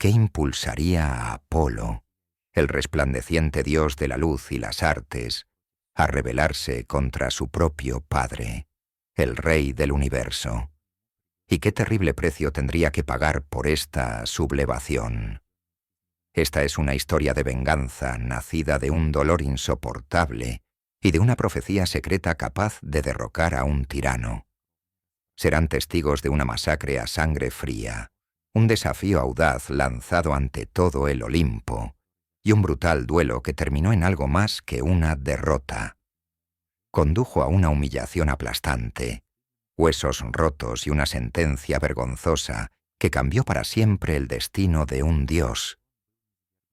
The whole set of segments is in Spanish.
¿Qué impulsaría a Apolo, el resplandeciente dios de la luz y las artes, a rebelarse contra su propio padre, el rey del universo? ¿Y qué terrible precio tendría que pagar por esta sublevación? Esta es una historia de venganza nacida de un dolor insoportable y de una profecía secreta capaz de derrocar a un tirano. Serán testigos de una masacre a sangre fría, un desafío audaz lanzado ante todo el Olimpo, y un brutal duelo que terminó en algo más que una derrota. Condujo a una humillación aplastante, huesos rotos y una sentencia vergonzosa que cambió para siempre el destino de un dios.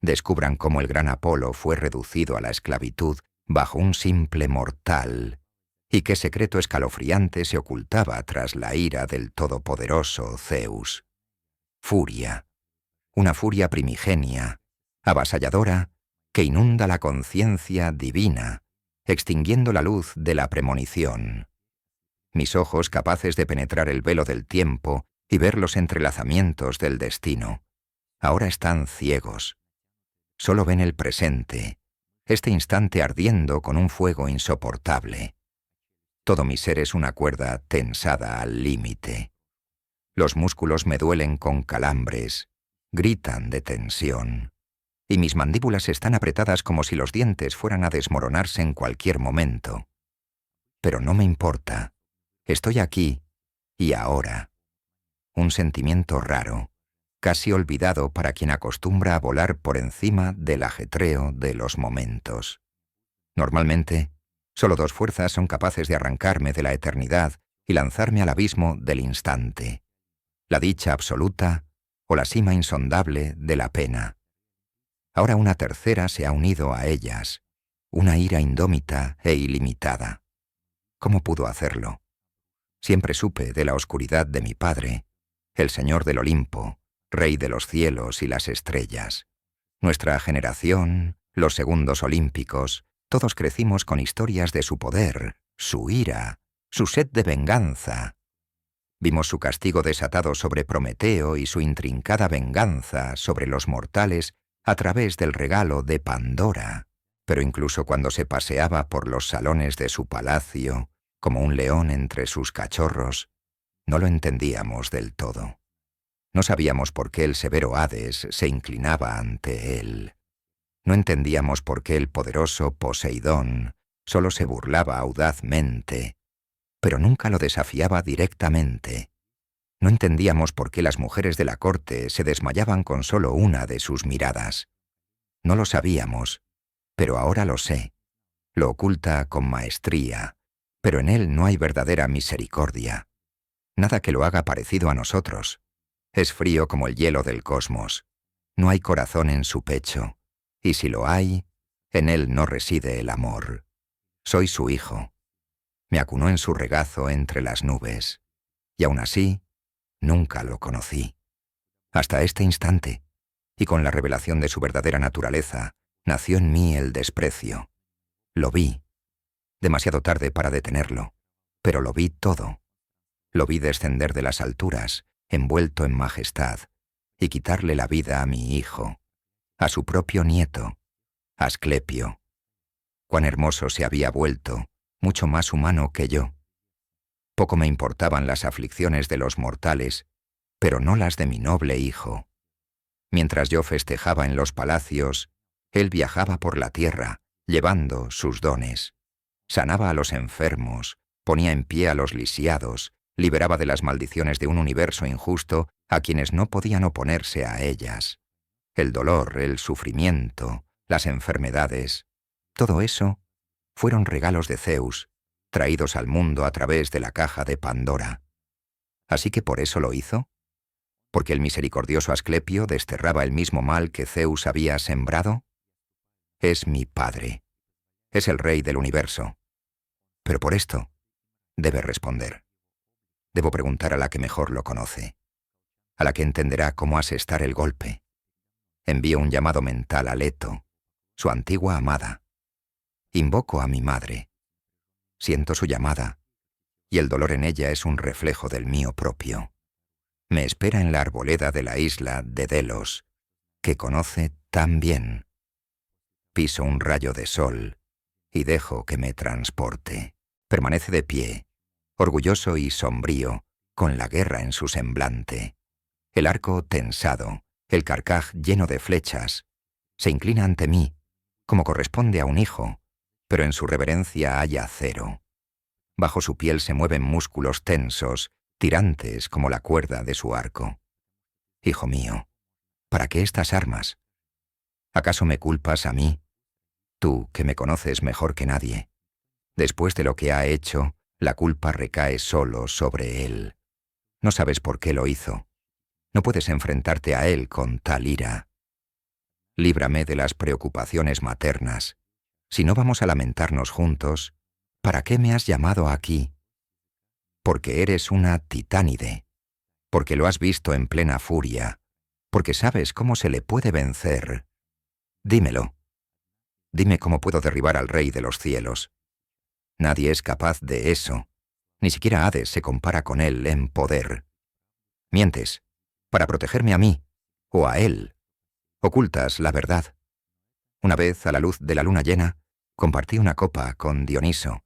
Descubran cómo el gran Apolo fue reducido a la esclavitud bajo un simple mortal, y qué secreto escalofriante se ocultaba tras la ira del todopoderoso Zeus. Furia, una furia primigenia, avasalladora, que inunda la conciencia divina, extinguiendo la luz de la premonición. Mis ojos, capaces de penetrar el velo del tiempo y ver los entrelazamientos del destino, ahora están ciegos. Solo ven el presente, este instante ardiendo con un fuego insoportable. Todo mi ser es una cuerda tensada al límite. Los músculos me duelen con calambres, gritan de tensión, y mis mandíbulas están apretadas como si los dientes fueran a desmoronarse en cualquier momento. Pero no me importa. Estoy aquí y ahora. Un sentimiento raro, casi olvidado para quien acostumbra a volar por encima del ajetreo de los momentos. Normalmente, solo dos fuerzas son capaces de arrancarme de la eternidad y lanzarme al abismo del instante: la dicha absoluta o la cima insondable de la pena. Ahora una tercera se ha unido a ellas, una ira indómita e ilimitada. ¿Cómo pudo hacerlo? Siempre supe de la oscuridad de mi padre, el señor del Olimpo, rey de los cielos y las estrellas. Nuestra generación, los segundos olímpicos, todos crecimos con historias de su poder, su ira, su sed de venganza. Vimos su castigo desatado sobre Prometeo y su intrincada venganza sobre los mortales a través del regalo de Pandora. Pero incluso cuando se paseaba por los salones de su palacio, como un león entre sus cachorros, no lo entendíamos del todo. No sabíamos por qué el severo Hades se inclinaba ante él. No entendíamos por qué el poderoso Poseidón solo se burlaba audazmente, pero nunca lo desafiaba directamente. No entendíamos por qué las mujeres de la corte se desmayaban con solo una de sus miradas. No lo sabíamos, pero ahora lo sé. Lo oculta con maestría, pero en él no hay verdadera misericordia. Nada que lo haga parecido a nosotros. Es frío como el hielo del cosmos. No hay corazón en su pecho, y si lo hay, en él no reside el amor. Soy su hijo. Me acunó en su regazo entre las nubes, y aún así, nunca lo conocí. Hasta este instante, y con la revelación de su verdadera naturaleza, nació en mí el desprecio. Lo vi, demasiado tarde para detenerlo, pero lo vi todo. Lo vi descender de las alturas, envuelto en majestad, y quitarle la vida a mi hijo, a su propio nieto, Asclepio. Cuán hermoso se había vuelto, mucho más humano que yo. Poco me importaban las aflicciones de los mortales, pero no las de mi noble hijo. Mientras yo festejaba en los palacios, él viajaba por la tierra, llevando sus dones. Sanaba a los enfermos, ponía en pie a los lisiados, liberaba de las maldiciones de un universo injusto a quienes no podían oponerse a ellas. El dolor, el sufrimiento, las enfermedades, todo eso fueron regalos de Zeus, traídos al mundo a través de la caja de Pandora. ¿Así que por eso lo hizo? ¿Porque el misericordioso Asclepio desterraba el mismo mal que Zeus había sembrado? Es mi padre. Es el rey del universo. Pero por esto debe responder. Debo preguntar a la que mejor lo conoce, a la que entenderá cómo asestar el golpe. Envío un llamado mental a Leto, su antigua amada. Invoco a mi madre. Siento su llamada, y el dolor en ella es un reflejo del mío propio. Me espera en la arboleda de la isla de Delos, que conoce tan bien. Piso un rayo de sol y dejo que me transporte. Permanece de pie, orgulloso y sombrío, con la guerra en su semblante. El arco tensado, el carcaj lleno de flechas, se inclina ante mí, como corresponde a un hijo, pero en su reverencia hay acero. Bajo su piel se mueven músculos tensos, tirantes como la cuerda de su arco. Hijo mío, ¿para qué estas armas? ¿Acaso me culpas a mí? Tú, que me conoces mejor que nadie. Después de lo que ha hecho, la culpa recae solo sobre él. No sabes por qué lo hizo. No puedes enfrentarte a él con tal ira. Líbrame de las preocupaciones maternas. Si no vamos a lamentarnos juntos, ¿para qué me has llamado aquí? Porque eres una titánide, porque lo has visto en plena furia, porque sabes cómo se le puede vencer. Dímelo. Dime cómo puedo derribar al Rey de los cielos. Nadie es capaz de eso. Ni siquiera Hades se compara con él en poder. Mientes, para protegerme a mí, o a él. Ocultas la verdad. Una vez, a la luz de la luna llena, compartí una copa con Dioniso,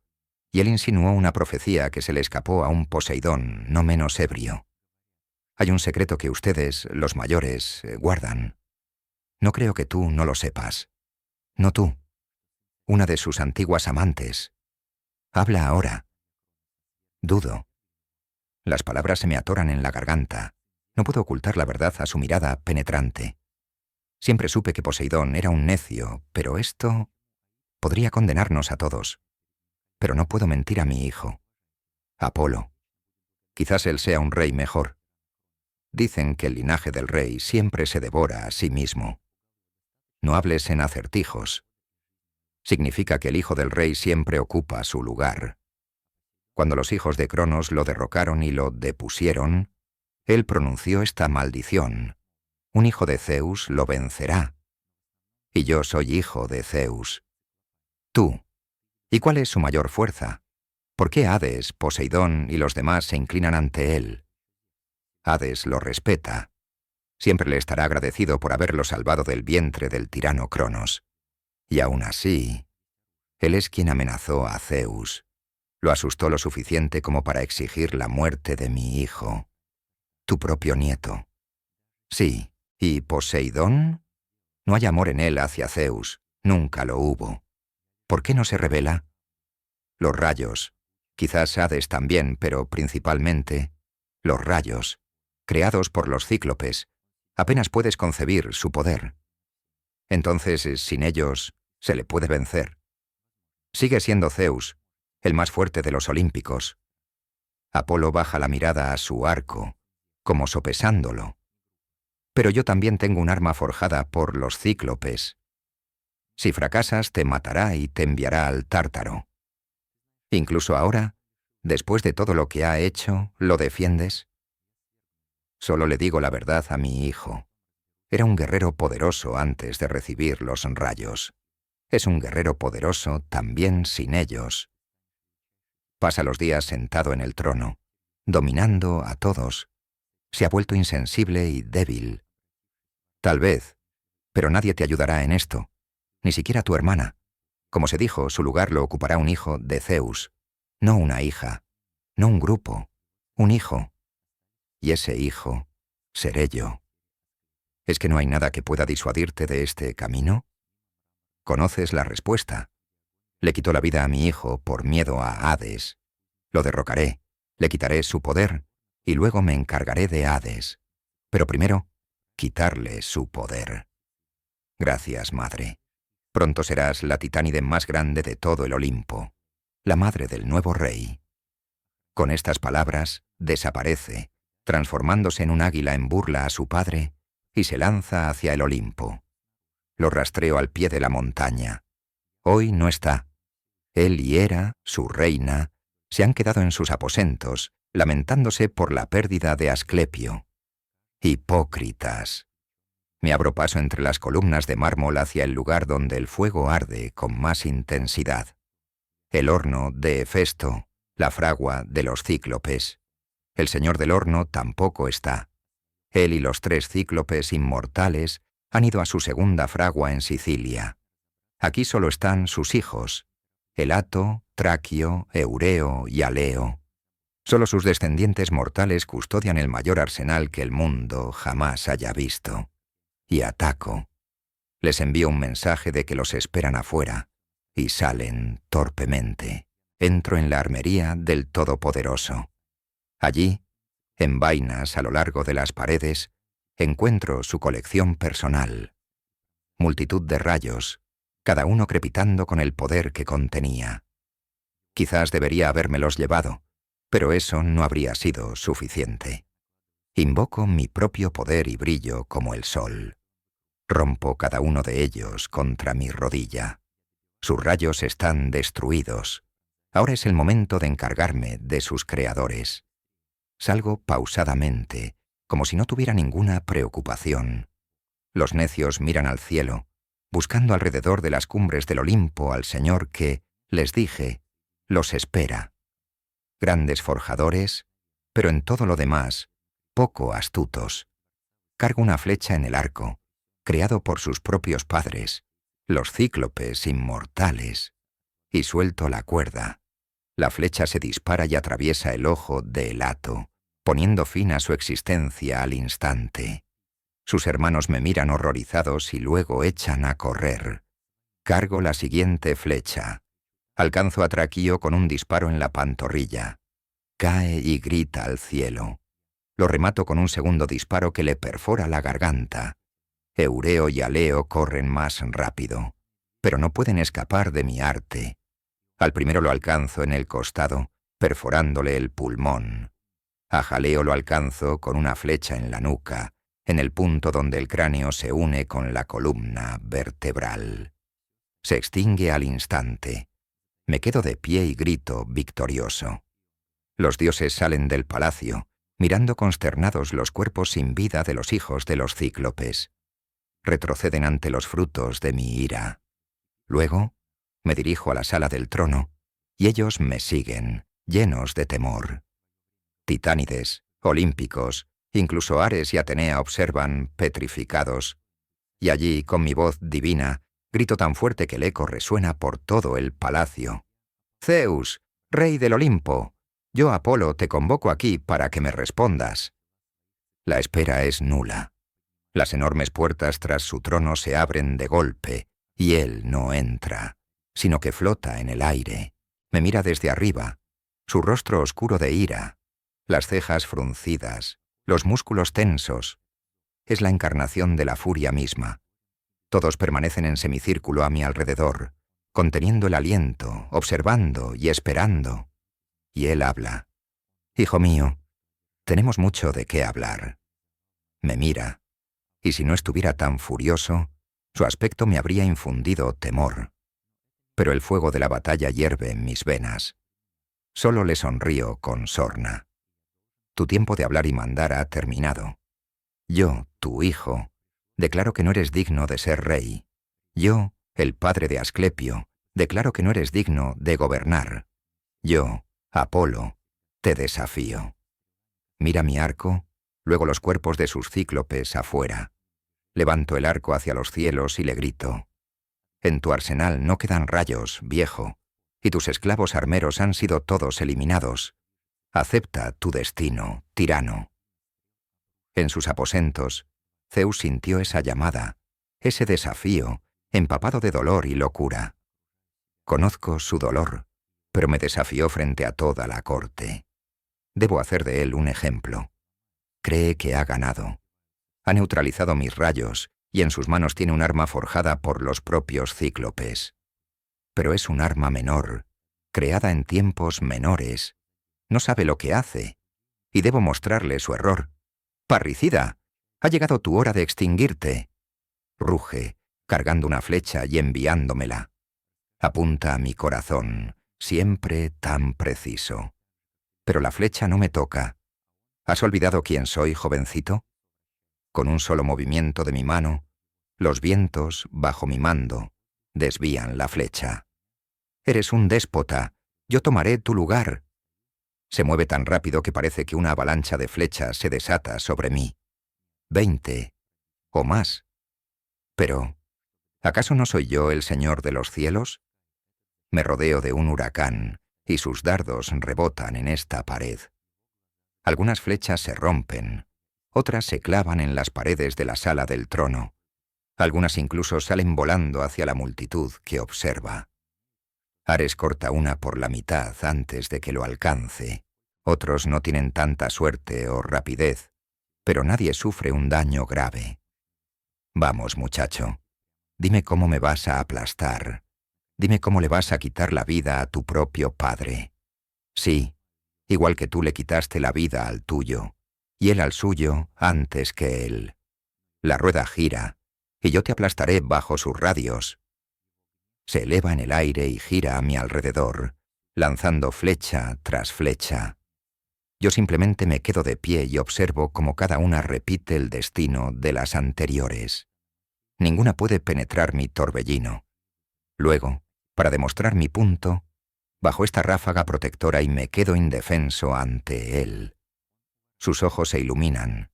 y él insinuó una profecía que se le escapó a un Poseidón no menos ebrio. Hay un secreto que ustedes, los mayores, guardan. No creo que tú no lo sepas. No tú. Una de sus antiguas amantes. Habla ahora. Dudo. Las palabras se me atoran en la garganta. No puedo ocultar la verdad a su mirada penetrante. Siempre supe que Poseidón era un necio, pero esto podría condenarnos a todos. Pero no puedo mentir a mi hijo. Apolo. Quizás él sea un rey mejor. Dicen que el linaje del rey siempre se devora a sí mismo. No hables en acertijos. Significa que el hijo del rey siempre ocupa su lugar. Cuando los hijos de Cronos lo derrocaron y lo depusieron, él pronunció esta maldición. Un hijo de Zeus lo vencerá. Y yo soy hijo de Zeus. Tú. ¿Y cuál es su mayor fuerza? ¿Por qué Hades, Poseidón y los demás se inclinan ante él? Hades lo respeta. Siempre le estará agradecido por haberlo salvado del vientre del tirano Cronos. Y aún así, él es quien amenazó a Zeus. Lo asustó lo suficiente como para exigir la muerte de mi hijo, tu propio nieto. Sí, ¿y Poseidón? No hay amor en él hacia Zeus, nunca lo hubo. ¿Por qué no se revela? Los rayos, quizás Hades también, pero principalmente, los rayos, creados por los cíclopes, apenas puedes concebir su poder. Entonces, sin ellos, se le puede vencer. Sigue siendo Zeus, el más fuerte de los olímpicos. Apolo baja la mirada a su arco, como sopesándolo. Pero yo también tengo un arma forjada por los cíclopes. Si fracasas, te matará y te enviará al Tártaro. Incluso ahora, después de todo lo que ha hecho, ¿lo defiendes? Solo le digo la verdad a mi hijo. Era un guerrero poderoso antes de recibir los rayos. Es un guerrero poderoso también sin ellos. Pasa los días sentado en el trono, dominando a todos. Se ha vuelto insensible y débil. Tal vez, pero nadie te ayudará en esto, ni siquiera tu hermana. Como se dijo, su lugar lo ocupará un hijo de Zeus, no una hija, no un grupo, un hijo. Y ese hijo seré yo. ¿Es que no hay nada que pueda disuadirte de este camino? Conoces la respuesta. Le quitó la vida a mi hijo por miedo a Hades. Lo derrocaré, le quitaré su poder, y luego me encargaré de Hades. Pero primero, quitarle su poder. Gracias, madre. Pronto serás la titánide más grande de todo el Olimpo, la madre del nuevo rey. Con estas palabras, desaparece, transformándose en un águila en burla a su padre, y se lanza hacia el Olimpo. Lo rastreo al pie de la montaña. Hoy no está. Él y Hera, su reina, se han quedado en sus aposentos, lamentándose por la pérdida de Asclepio. Hipócritas. Me abro paso entre las columnas de mármol hacia el lugar donde el fuego arde con más intensidad. El horno de Hefesto, la fragua de los cíclopes. El señor del horno tampoco está. Él y los 3 cíclopes inmortales Han ido a su segunda fragua en Sicilia. Aquí solo están sus hijos, Elato, Traquio, Eureo y Aleo. Solo sus descendientes mortales custodian el mayor arsenal que el mundo jamás haya visto. Y ataco. Les envío un mensaje de que los esperan afuera, y salen torpemente. Entro en la armería del Todopoderoso. Allí, en vainas a lo largo de las paredes, encuentro su colección personal. Multitud de rayos, cada uno crepitando con el poder que contenía. Quizás debería habérmelos llevado, pero eso no habría sido suficiente. Invoco mi propio poder y brillo como el sol. Rompo cada uno de ellos contra mi rodilla. Sus rayos están destruidos. Ahora es el momento de encargarme de sus creadores. Salgo pausadamente, como si no tuviera ninguna preocupación. Los necios miran al cielo, buscando alrededor de las cumbres del Olimpo al Señor que, les dije, los espera. Grandes forjadores, pero en todo lo demás, poco astutos. Cargo una flecha en el arco, creado por sus propios padres, los cíclopes inmortales, y suelto la cuerda. La flecha se dispara y atraviesa el ojo de Elato, poniendo fin a su existencia al instante. Sus hermanos me miran horrorizados y luego echan a correr. Cargo la siguiente flecha. Alcanzo a Traquio con un disparo en la pantorrilla. Cae y grita al cielo. Lo remato con un segundo disparo que le perfora la garganta. Eureo y Aleo corren más rápido, pero no pueden escapar de mi arte. Al primero lo alcanzo en el costado, perforándole el pulmón. A Jaleo lo alcanzo con una flecha en la nuca, en el punto donde el cráneo se une con la columna vertebral. Se extingue al instante. Me quedo de pie y grito victorioso. Los dioses salen del palacio, mirando consternados los cuerpos sin vida de los hijos de los cíclopes. Retroceden ante los frutos de mi ira. Luego, me dirijo a la sala del trono, y ellos me siguen, llenos de temor. Titánides, olímpicos, incluso Ares y Atenea observan petrificados, y allí, con mi voz divina, grito tan fuerte que el eco resuena por todo el palacio. «Zeus, rey del Olimpo, yo, Apolo, te convoco aquí para que me respondas». La espera es nula. Las enormes puertas tras su trono se abren de golpe, y él no entra, sino que flota en el aire. Me mira desde arriba, su rostro oscuro de ira, las cejas fruncidas, los músculos tensos. Es la encarnación de la furia misma. Todos permanecen en semicírculo a mi alrededor, conteniendo el aliento, observando y esperando. Y él habla. «Hijo mío, tenemos mucho de qué hablar». Me mira, y si no estuviera tan furioso, su aspecto me habría infundido temor. Pero el fuego de la batalla hierve en mis venas. Solo le sonrío con sorna. Tu tiempo de hablar y mandar ha terminado. Yo, tu hijo, declaro que no eres digno de ser rey. Yo, el padre de Asclepio, declaro que no eres digno de gobernar. Yo, Apolo, te desafío. Mira mi arco, luego los cuerpos de sus cíclopes afuera. Levanto el arco hacia los cielos y le grito. En tu arsenal no quedan rayos, viejo, y tus esclavos armeros han sido todos eliminados. Acepta tu destino, tirano. En sus aposentos, Zeus sintió esa llamada, ese desafío, empapado de dolor y locura. Conozco su dolor, pero me desafió frente a toda la corte. Debo hacer de él un ejemplo. Cree que ha ganado. Ha neutralizado mis rayos y en sus manos tiene un arma forjada por los propios cíclopes. Pero es un arma menor, creada en tiempos menores. No sabe lo que hace, y debo mostrarle su error. «Parricida, ha llegado tu hora de extinguirte». Ruge, cargando una flecha y enviándomela. Apunta a mi corazón, siempre tan preciso. Pero la flecha no me toca. ¿Has olvidado quién soy, jovencito? Con un solo movimiento de mi mano, los vientos, bajo mi mando, desvían la flecha. «Eres un déspota, yo tomaré tu lugar». Se mueve tan rápido que parece que una avalancha de flechas se desata sobre mí. 20 o más. Pero, ¿acaso no soy yo el Señor de los cielos? Me rodeo de un huracán, y sus dardos rebotan en esta pared. Algunas flechas se rompen, otras se clavan en las paredes de la sala del trono, algunas incluso salen volando hacia la multitud que observa. Ares corta una por la mitad antes de que lo alcance. Otros no tienen tanta suerte o rapidez, pero nadie sufre un daño grave. Vamos, muchacho, dime cómo me vas a aplastar. Dime cómo le vas a quitar la vida a tu propio padre. Sí, igual que tú le quitaste la vida al tuyo, y él al suyo antes que él. La rueda gira, y yo te aplastaré bajo sus radios. Se eleva en el aire y gira a mi alrededor, lanzando flecha tras flecha. Yo simplemente me quedo de pie y observo cómo cada una repite el destino de las anteriores. Ninguna puede penetrar mi torbellino. Luego, para demostrar mi punto, bajo esta ráfaga protectora y me quedo indefenso ante él. Sus ojos se iluminan.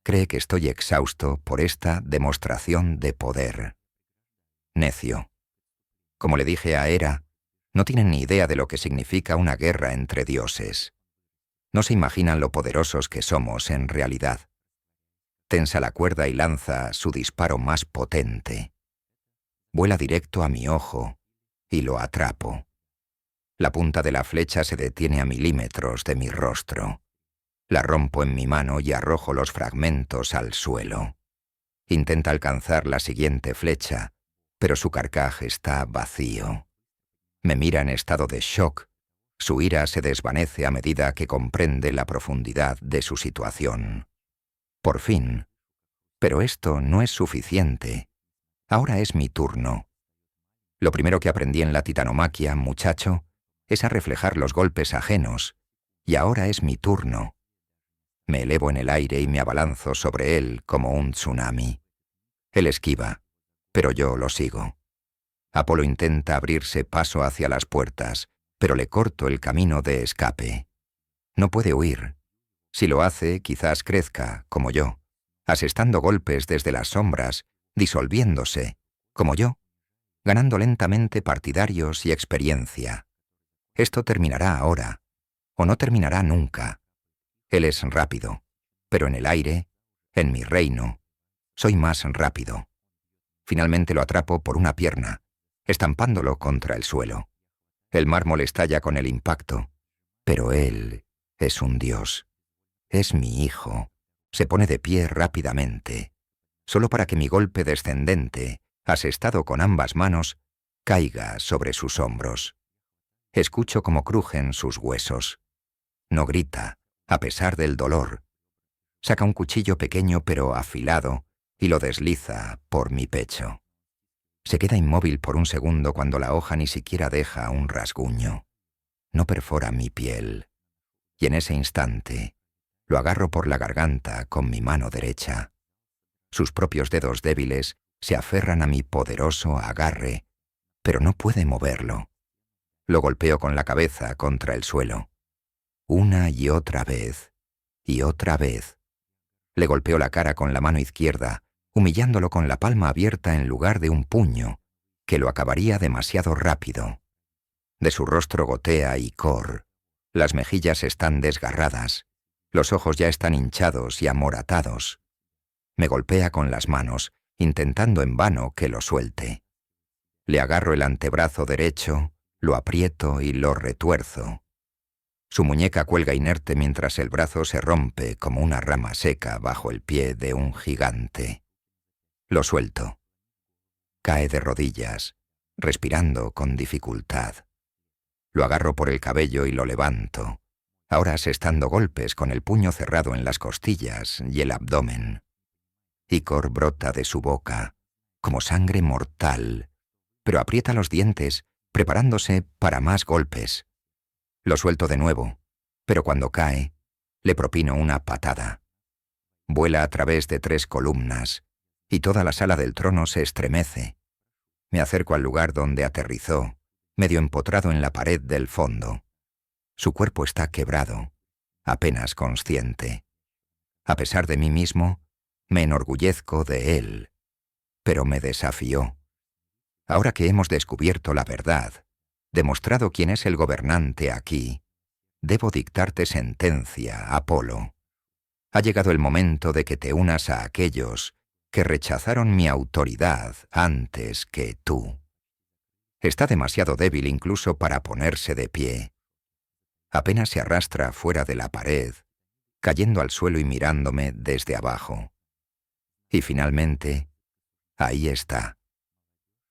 Cree que estoy exhausto por esta demostración de poder. Necio. Como le dije a Hera, no tienen ni idea de lo que significa una guerra entre dioses. No se imaginan lo poderosos que somos en realidad. Tensa la cuerda y lanza su disparo más potente. Vuela directo a mi ojo y lo atrapo. La punta de la flecha se detiene a milímetros de mi rostro. La rompo en mi mano y arrojo los fragmentos al suelo. Intenta alcanzar la siguiente flecha, pero su carcaj está vacío. Me mira en estado de shock. Su ira se desvanece a medida que comprende la profundidad de su situación. Por fin. Pero esto no es suficiente. Ahora es mi turno. Lo primero que aprendí en la titanomaquia, muchacho, es a reflejar los golpes ajenos, y ahora es mi turno. Me elevo en el aire y me abalanzo sobre él como un tsunami. Él esquiva, pero yo lo sigo. Apolo intenta abrirse paso hacia las puertas, pero le corto el camino de escape. No puede huir. Si lo hace, quizás crezca, como yo, asestando golpes desde las sombras, disolviéndose, como yo, ganando lentamente partidarios y experiencia. Esto terminará ahora, o no terminará nunca. Él es rápido, pero en el aire, en mi reino, soy más rápido. Finalmente lo atrapo por una pierna, estampándolo contra el suelo. El mármol estalla con el impacto, pero él es un dios. Es mi hijo. Se pone de pie rápidamente, solo para que mi golpe descendente, asestado con ambas manos, caiga sobre sus hombros. Escucho cómo crujen sus huesos. No grita, a pesar del dolor. Saca un cuchillo pequeño pero afilado y lo desliza por mi pecho. Se queda inmóvil por un segundo cuando la hoja ni siquiera deja un rasguño. No perfora mi piel. Y en ese instante, lo agarro por la garganta con mi mano derecha. Sus propios dedos débiles se aferran a mi poderoso agarre, pero no puede moverlo. Lo golpeo con la cabeza contra el suelo. Una y otra vez, y otra vez. Le golpeo la cara con la mano izquierda, humillándolo con la palma abierta en lugar de un puño, que lo acabaría demasiado rápido. De su rostro gotea icor. Las mejillas están desgarradas. Los ojos ya están hinchados y amoratados. Me golpea con las manos, intentando en vano que lo suelte. Le agarro el antebrazo derecho, lo aprieto y lo retuerzo. Su muñeca cuelga inerte mientras el brazo se rompe como una rama seca bajo el pie de un gigante. Lo suelto. Cae de rodillas, respirando con dificultad. Lo agarro por el cabello y lo levanto, ahora asestando golpes con el puño cerrado en las costillas y el abdomen. Icor brota de su boca, como sangre mortal, pero aprieta los dientes, preparándose para más golpes. Lo suelto de nuevo, pero cuando cae, le propino una patada. Vuela a través de 3 columnas, y toda la sala del trono se estremece. Me acerco al lugar donde aterrizó, medio empotrado en la pared del fondo. Su cuerpo está quebrado, apenas consciente. A pesar de mí mismo, me enorgullezco de él. pero me desafió. Ahora que hemos descubierto la verdad, demostrado quién es el gobernante aquí, debo dictarte sentencia, Apolo. Ha llegado el momento de que te unas a aquellos que rechazaron mi autoridad antes que tú. Está demasiado débil incluso para ponerse de pie. Apenas se arrastra fuera de la pared, cayendo al suelo y mirándome desde abajo. Y finalmente, ahí está.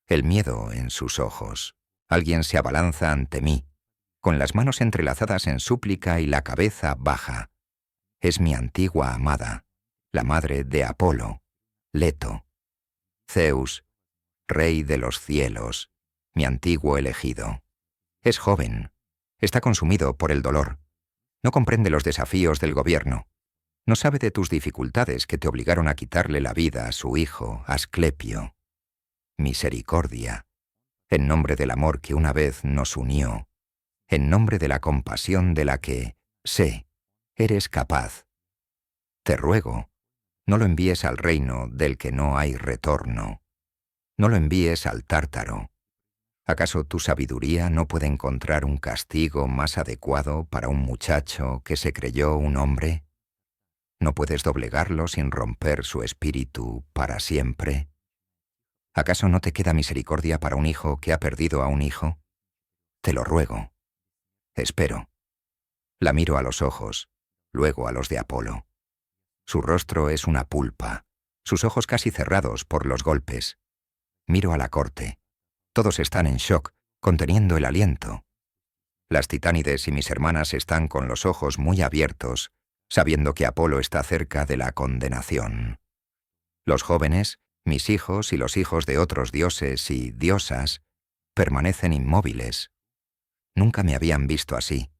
El miedo en sus ojos. Alguien se abalanza ante mí, con las manos entrelazadas en súplica y la cabeza baja. Es mi antigua amada, la madre de Apolo, Leto. Zeus, rey de los cielos, mi antiguo elegido. Es joven, está consumido por el dolor. No comprende los desafíos del gobierno. No sabe de tus dificultades que te obligaron a quitarle la vida a su hijo, Asclepio. Misericordia, en nombre del amor que una vez nos unió, en nombre de la compasión de la que, sé, eres capaz. Te ruego, no lo envíes al reino del que no hay retorno. No lo envíes al Tártaro. ¿Acaso tu sabiduría no puede encontrar un castigo más adecuado para un muchacho que se creyó un hombre? ¿No puedes doblegarlo sin romper su espíritu para siempre? ¿Acaso no te queda misericordia para un hijo que ha perdido a un hijo? Te lo ruego. Espero. La miro a los ojos, luego a los de Apolo. Su rostro es una pulpa, sus ojos casi cerrados por los golpes. Miro a la corte. Todos están en shock, conteniendo el aliento. Las titánides y mis hermanas están con los ojos muy abiertos, sabiendo que Apolo está cerca de la condenación. Los jóvenes, mis hijos y los hijos de otros dioses y diosas, permanecen inmóviles. Nunca me habían visto así.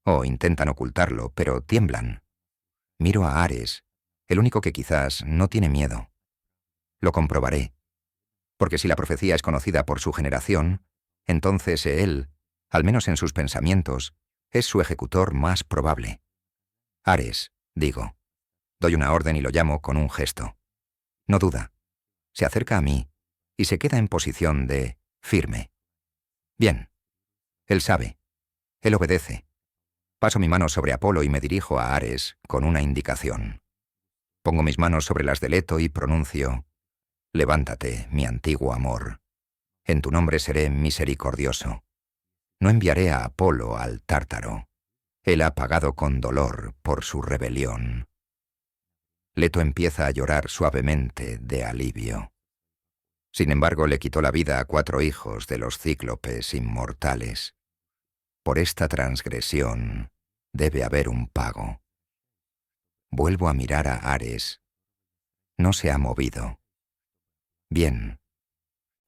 O intentan ocultarlo, pero tiemblan. Miro a Ares, el único que quizás no tiene miedo. Lo comprobaré. Porque si la profecía es conocida por su generación, entonces él, al menos en sus pensamientos, es su ejecutor más probable. Ares, digo. Doy una orden y lo llamo con un gesto. No duda. Se acerca a mí y se queda en posición de firme. Bien. Él sabe. Él obedece. Paso mi mano sobre Apolo y me dirijo a Ares con una indicación. Pongo mis manos sobre las de Leto y pronuncio: levántate, mi antiguo amor. En tu nombre seré misericordioso. No enviaré a Apolo al Tártaro. Él ha pagado con dolor por su rebelión. Leto empieza a llorar suavemente de alivio. Sin embargo, le quitó la vida a 4 hijos de los cíclopes inmortales. Por esta transgresión debe haber un pago. Vuelvo a mirar a Ares. No se ha movido. Bien.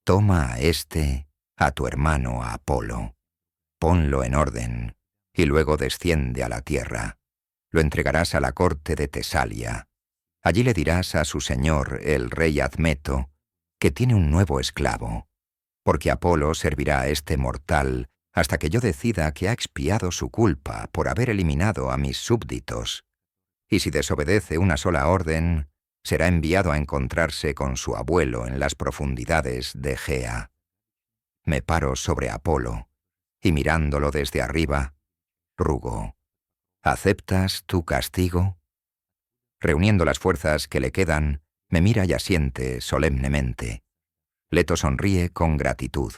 Toma a a tu hermano Apolo. Ponlo en orden, y luego desciende a la tierra. Lo entregarás a la corte de Tesalia. Allí le dirás a su señor, el rey Admeto, que tiene un nuevo esclavo, porque Apolo servirá a este mortal hasta que yo decida que ha expiado su culpa por haber eliminado a mis súbditos, y si desobedece una sola orden, será enviado a encontrarse con su abuelo en las profundidades de Gea. Me paro sobre Apolo, y mirándolo desde arriba, rugo: ¿aceptas tu castigo? Reuniendo las fuerzas que le quedan, me mira y asiente solemnemente. Leto sonríe con gratitud.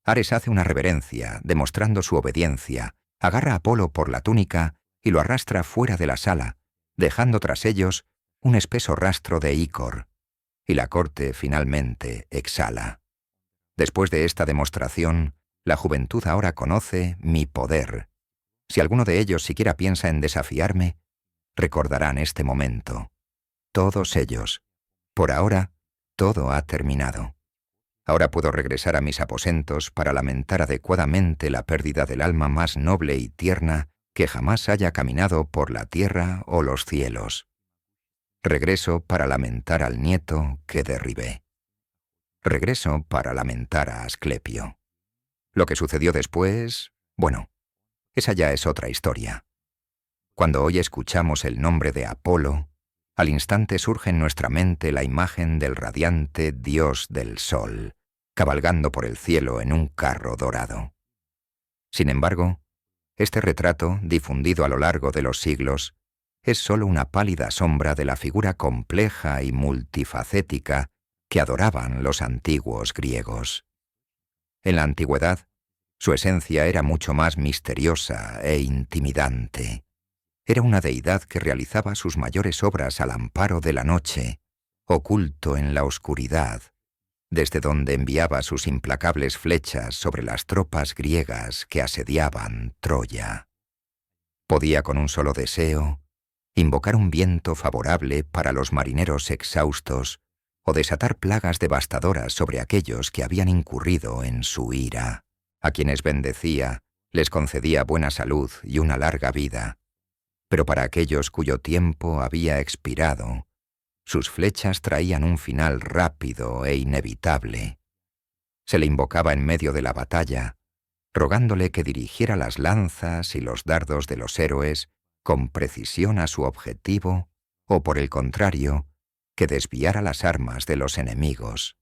Ares hace una reverencia, demostrando su obediencia, agarra a Apolo por la túnica y lo arrastra fuera de la sala, dejando tras ellos un espeso rastro de ícor, y la corte finalmente exhala. Después de esta demostración, la juventud ahora conoce mi poder. Si alguno de ellos siquiera piensa en desafiarme, recordarán este momento. Todos ellos. Por ahora, todo ha terminado. Ahora puedo regresar a mis aposentos para lamentar adecuadamente la pérdida del alma más noble y tierna que jamás haya caminado por la tierra o los cielos. Regreso para lamentar al nieto que derribé. Regreso para lamentar a Asclepio. Lo que sucedió después, bueno, esa ya es otra historia. Cuando hoy escuchamos el nombre de Apolo, al instante surge en nuestra mente la imagen del radiante dios del sol, cabalgando por el cielo en un carro dorado. Sin embargo, este retrato, difundido a lo largo de los siglos, es sólo una pálida sombra de la figura compleja y multifacética que adoraban los antiguos griegos. En la antigüedad, su esencia era mucho más misteriosa e intimidante. Era una deidad que realizaba sus mayores obras al amparo de la noche, oculto en la oscuridad, desde donde enviaba sus implacables flechas sobre las tropas griegas que asediaban Troya. Podía con un solo deseo invocar un viento favorable para los marineros exhaustos o desatar plagas devastadoras sobre aquellos que habían incurrido en su ira. A quienes bendecía, les concedía buena salud y una larga vida, pero para aquellos cuyo tiempo había expirado, sus flechas traían un final rápido e inevitable. Se le invocaba en medio de la batalla, rogándole que dirigiera las lanzas y los dardos de los héroes con precisión a su objetivo, o por el contrario, que desviara las armas de los enemigos.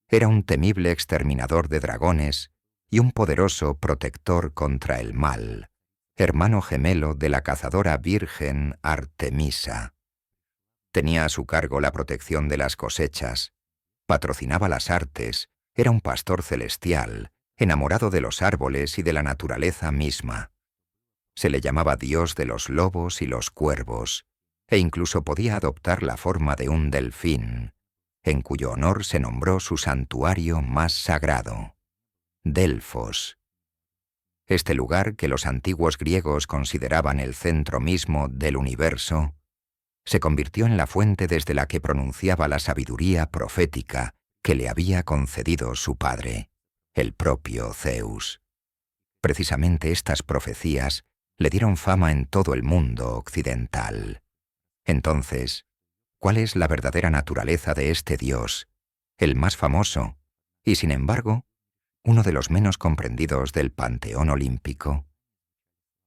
Era un temible exterminador de dragones y un poderoso protector contra el mal, hermano gemelo de la cazadora virgen Artemisa. Tenía a su cargo la protección de las cosechas, patrocinaba las artes, era un pastor celestial, enamorado de los árboles y de la naturaleza misma. Se le llamaba dios de los lobos y los cuervos, e incluso podía adoptar la forma de un delfín, en cuyo honor se nombró su santuario más sagrado, Delfos. Este lugar, que los antiguos griegos consideraban el centro mismo del universo, se convirtió en la fuente desde la que pronunciaba la sabiduría profética que le había concedido su padre, el propio Zeus. Precisamente estas profecías le dieron fama en todo el mundo occidental. Entonces, ¿cuál es la verdadera naturaleza de este dios, el más famoso, y sin embargo, uno de los menos comprendidos del panteón olímpico?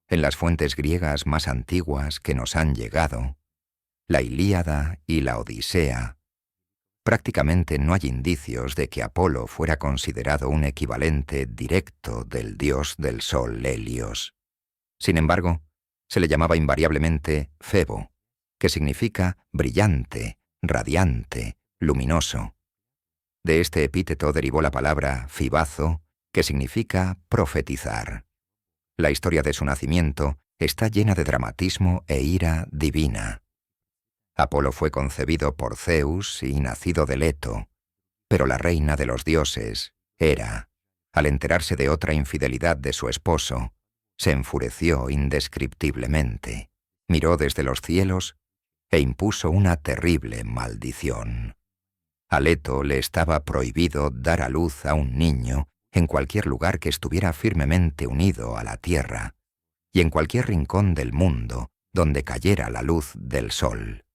En las fuentes griegas más antiguas que nos han llegado, la Ilíada y la Odisea, prácticamente no hay indicios de que Apolo fuera considerado un equivalente directo del dios del sol Helios. Sin embargo, se le llamaba invariablemente Febo, que significa brillante, radiante, luminoso. De este epíteto derivó la palabra fibazo, que significa profetizar. La historia de su nacimiento está llena de dramatismo e ira divina. Apolo fue concebido por Zeus y nacido de Leto, pero la reina de los dioses, Hera, al enterarse de otra infidelidad de su esposo, se enfureció indescriptiblemente, miró desde los cielos e impuso una terrible maldición. A Leto le estaba prohibido dar a luz a un niño en cualquier lugar que estuviera firmemente unido a la tierra, y en cualquier rincón del mundo donde cayera la luz del sol.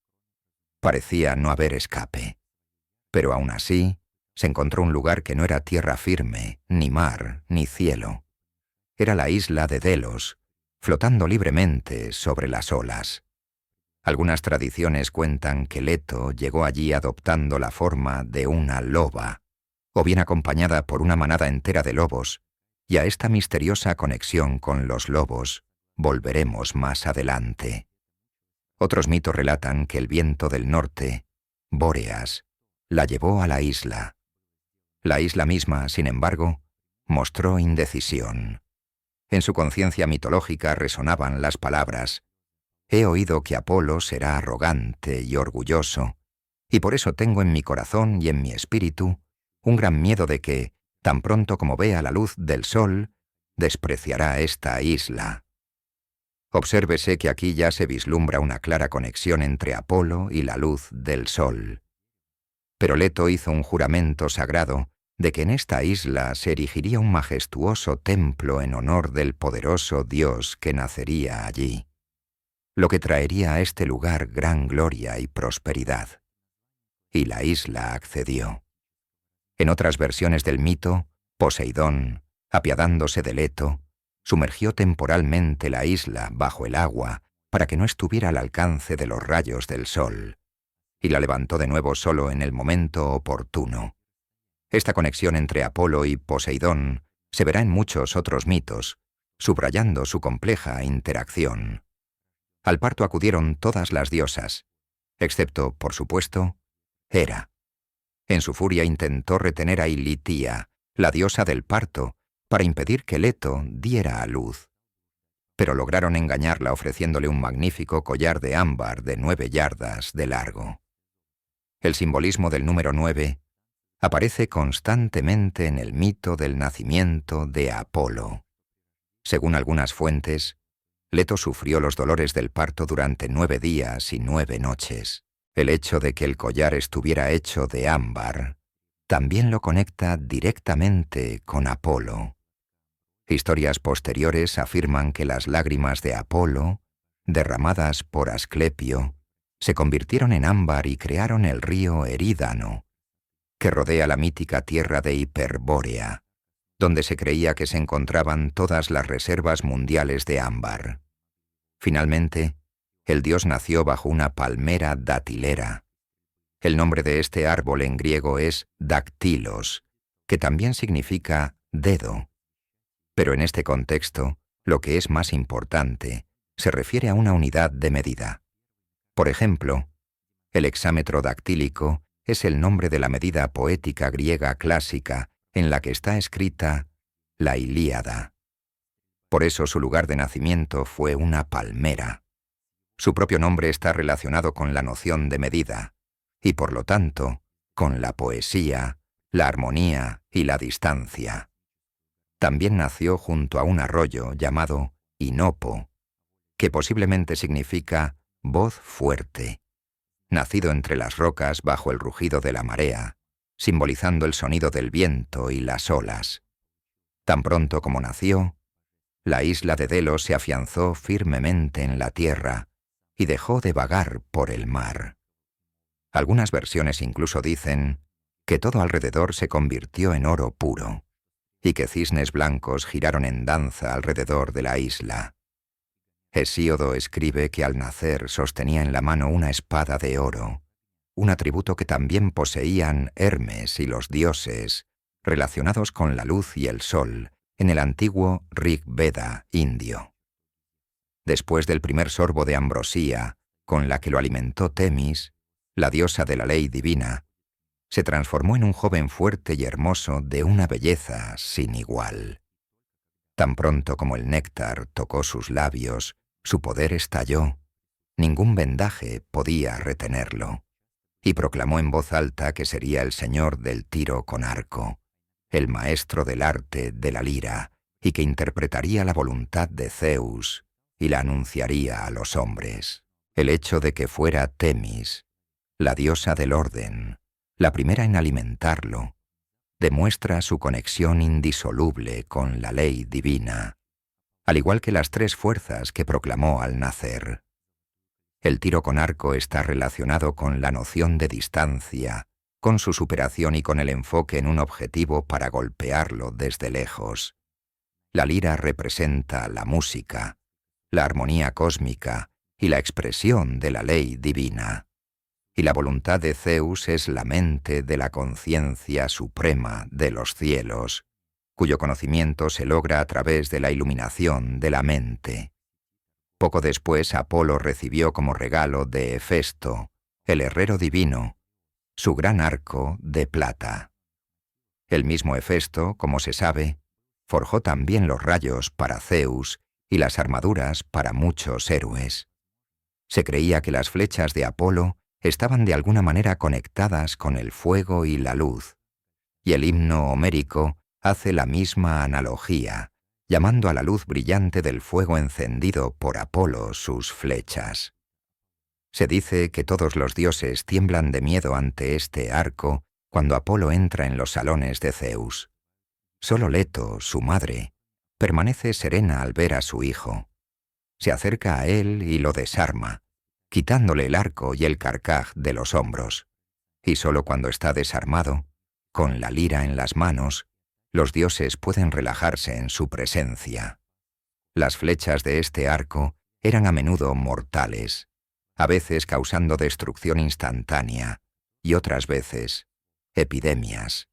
Parecía no haber escape, pero aún así se encontró un lugar que no era tierra firme, ni mar, ni cielo. Era la isla de Delos, flotando libremente sobre las olas. Algunas tradiciones cuentan que Leto llegó allí adoptando la forma de una loba, o bien acompañada por una manada entera de lobos, y a esta misteriosa conexión con los lobos volveremos más adelante. Otros mitos relatan que el viento del norte, Bóreas, la llevó a la isla. La isla misma, sin embargo, mostró indecisión. En su conciencia mitológica resonaban las palabras: «He oído que Apolo será arrogante y orgulloso, y por eso tengo en mi corazón y en mi espíritu un gran miedo de que, tan pronto como vea la luz del sol, despreciará esta isla». Obsérvese que aquí ya se vislumbra una clara conexión entre Apolo y la luz del sol. Pero Leto hizo un juramento sagrado de que en esta isla se erigiría un majestuoso templo en honor del poderoso dios que nacería allí, lo que traería a este lugar gran gloria y prosperidad. Y la isla accedió. En otras versiones del mito, Poseidón, apiadándose de Leto, sumergió temporalmente la isla bajo el agua para que no estuviera al alcance de los rayos del sol, y la levantó de nuevo solo en el momento oportuno. Esta conexión entre Apolo y Poseidón se verá en muchos otros mitos, subrayando su compleja interacción. Al parto acudieron todas las diosas, excepto, por supuesto, Hera. En su furia intentó retener a Ilitía, la diosa del parto, para impedir que Leto diera a luz. Pero lograron engañarla ofreciéndole un magnífico collar de ámbar de 9 yardas de largo. El simbolismo del número 9 aparece constantemente en el mito del nacimiento de Apolo. Según algunas fuentes, Leto sufrió los dolores del parto durante 9 días y 9 noches. El hecho de que el collar estuviera hecho de ámbar también lo conecta directamente con Apolo. Historias posteriores afirman que las lágrimas de Apolo, derramadas por Asclepio, se convirtieron en ámbar y crearon el río Erídano, que rodea la mítica tierra de Hiperbórea, donde se creía que se encontraban todas las reservas mundiales de ámbar. Finalmente, el dios nació bajo una palmera datilera. El nombre de este árbol en griego es dactilos, que también significa dedo. Pero en este contexto, lo que es más importante, se refiere a una unidad de medida. Por ejemplo, el hexámetro dactílico es el nombre de la medida poética griega clásica en la que está escrita la Ilíada. Por eso su lugar de nacimiento fue una palmera. Su propio nombre está relacionado con la noción de medida, y por lo tanto, con la poesía, la armonía y la distancia. También nació junto a un arroyo llamado Inopo, que posiblemente significa voz fuerte, nacido entre las rocas bajo el rugido de la marea, simbolizando el sonido del viento y las olas. Tan pronto como nació, la isla de Delos se afianzó firmemente en la tierra y dejó de vagar por el mar. Algunas versiones incluso dicen que todo alrededor se convirtió en oro puro y que cisnes blancos giraron en danza alrededor de la isla. Hesíodo escribe que al nacer sostenía en la mano una espada de oro, un atributo que también poseían Hermes y los dioses, relacionados con la luz y el sol, en el antiguo Rig Veda indio. Después del primer sorbo de ambrosía, con la que lo alimentó Temis, la diosa de la ley divina, se transformó en un joven fuerte y hermoso de una belleza sin igual. Tan pronto como el néctar tocó sus labios, su poder estalló, ningún vendaje podía retenerlo, y proclamó en voz alta que sería el señor del tiro con arco, el maestro del arte de la lira, y que interpretaría la voluntad de Zeus y la anunciaría a los hombres. El hecho de que fuera Temis, la diosa del orden, la primera en alimentarlo, demuestra su conexión indisoluble con la ley divina, al igual que las 3 fuerzas que proclamó al nacer. El tiro con arco está relacionado con la noción de distancia, con su superación y con el enfoque en un objetivo para golpearlo desde lejos. La lira representa la música, la armonía cósmica y la expresión de la ley divina. Y la voluntad de Zeus es la mente de la conciencia suprema de los cielos, cuyo conocimiento se logra a través de la iluminación de la mente. Poco después Apolo recibió como regalo de Hefesto, el herrero divino, su gran arco de plata. El mismo Hefesto, como se sabe, forjó también los rayos para Zeus y las armaduras para muchos héroes. Se creía que las flechas de Apolo estaban de alguna manera conectadas con el fuego y la luz, y el himno homérico hace la misma analogía, llamando a la luz brillante del fuego encendido por Apolo sus flechas. Se dice que todos los dioses tiemblan de miedo ante este arco cuando Apolo entra en los salones de Zeus. Solo Leto, su madre, permanece serena al ver a su hijo. Se acerca a él y lo desarma, quitándole el arco y el carcaj de los hombros. Y solo cuando está desarmado, con la lira en las manos, los dioses pueden relajarse en su presencia. Las flechas de este arco eran a menudo mortales, a veces causando destrucción instantánea y otras veces epidemias.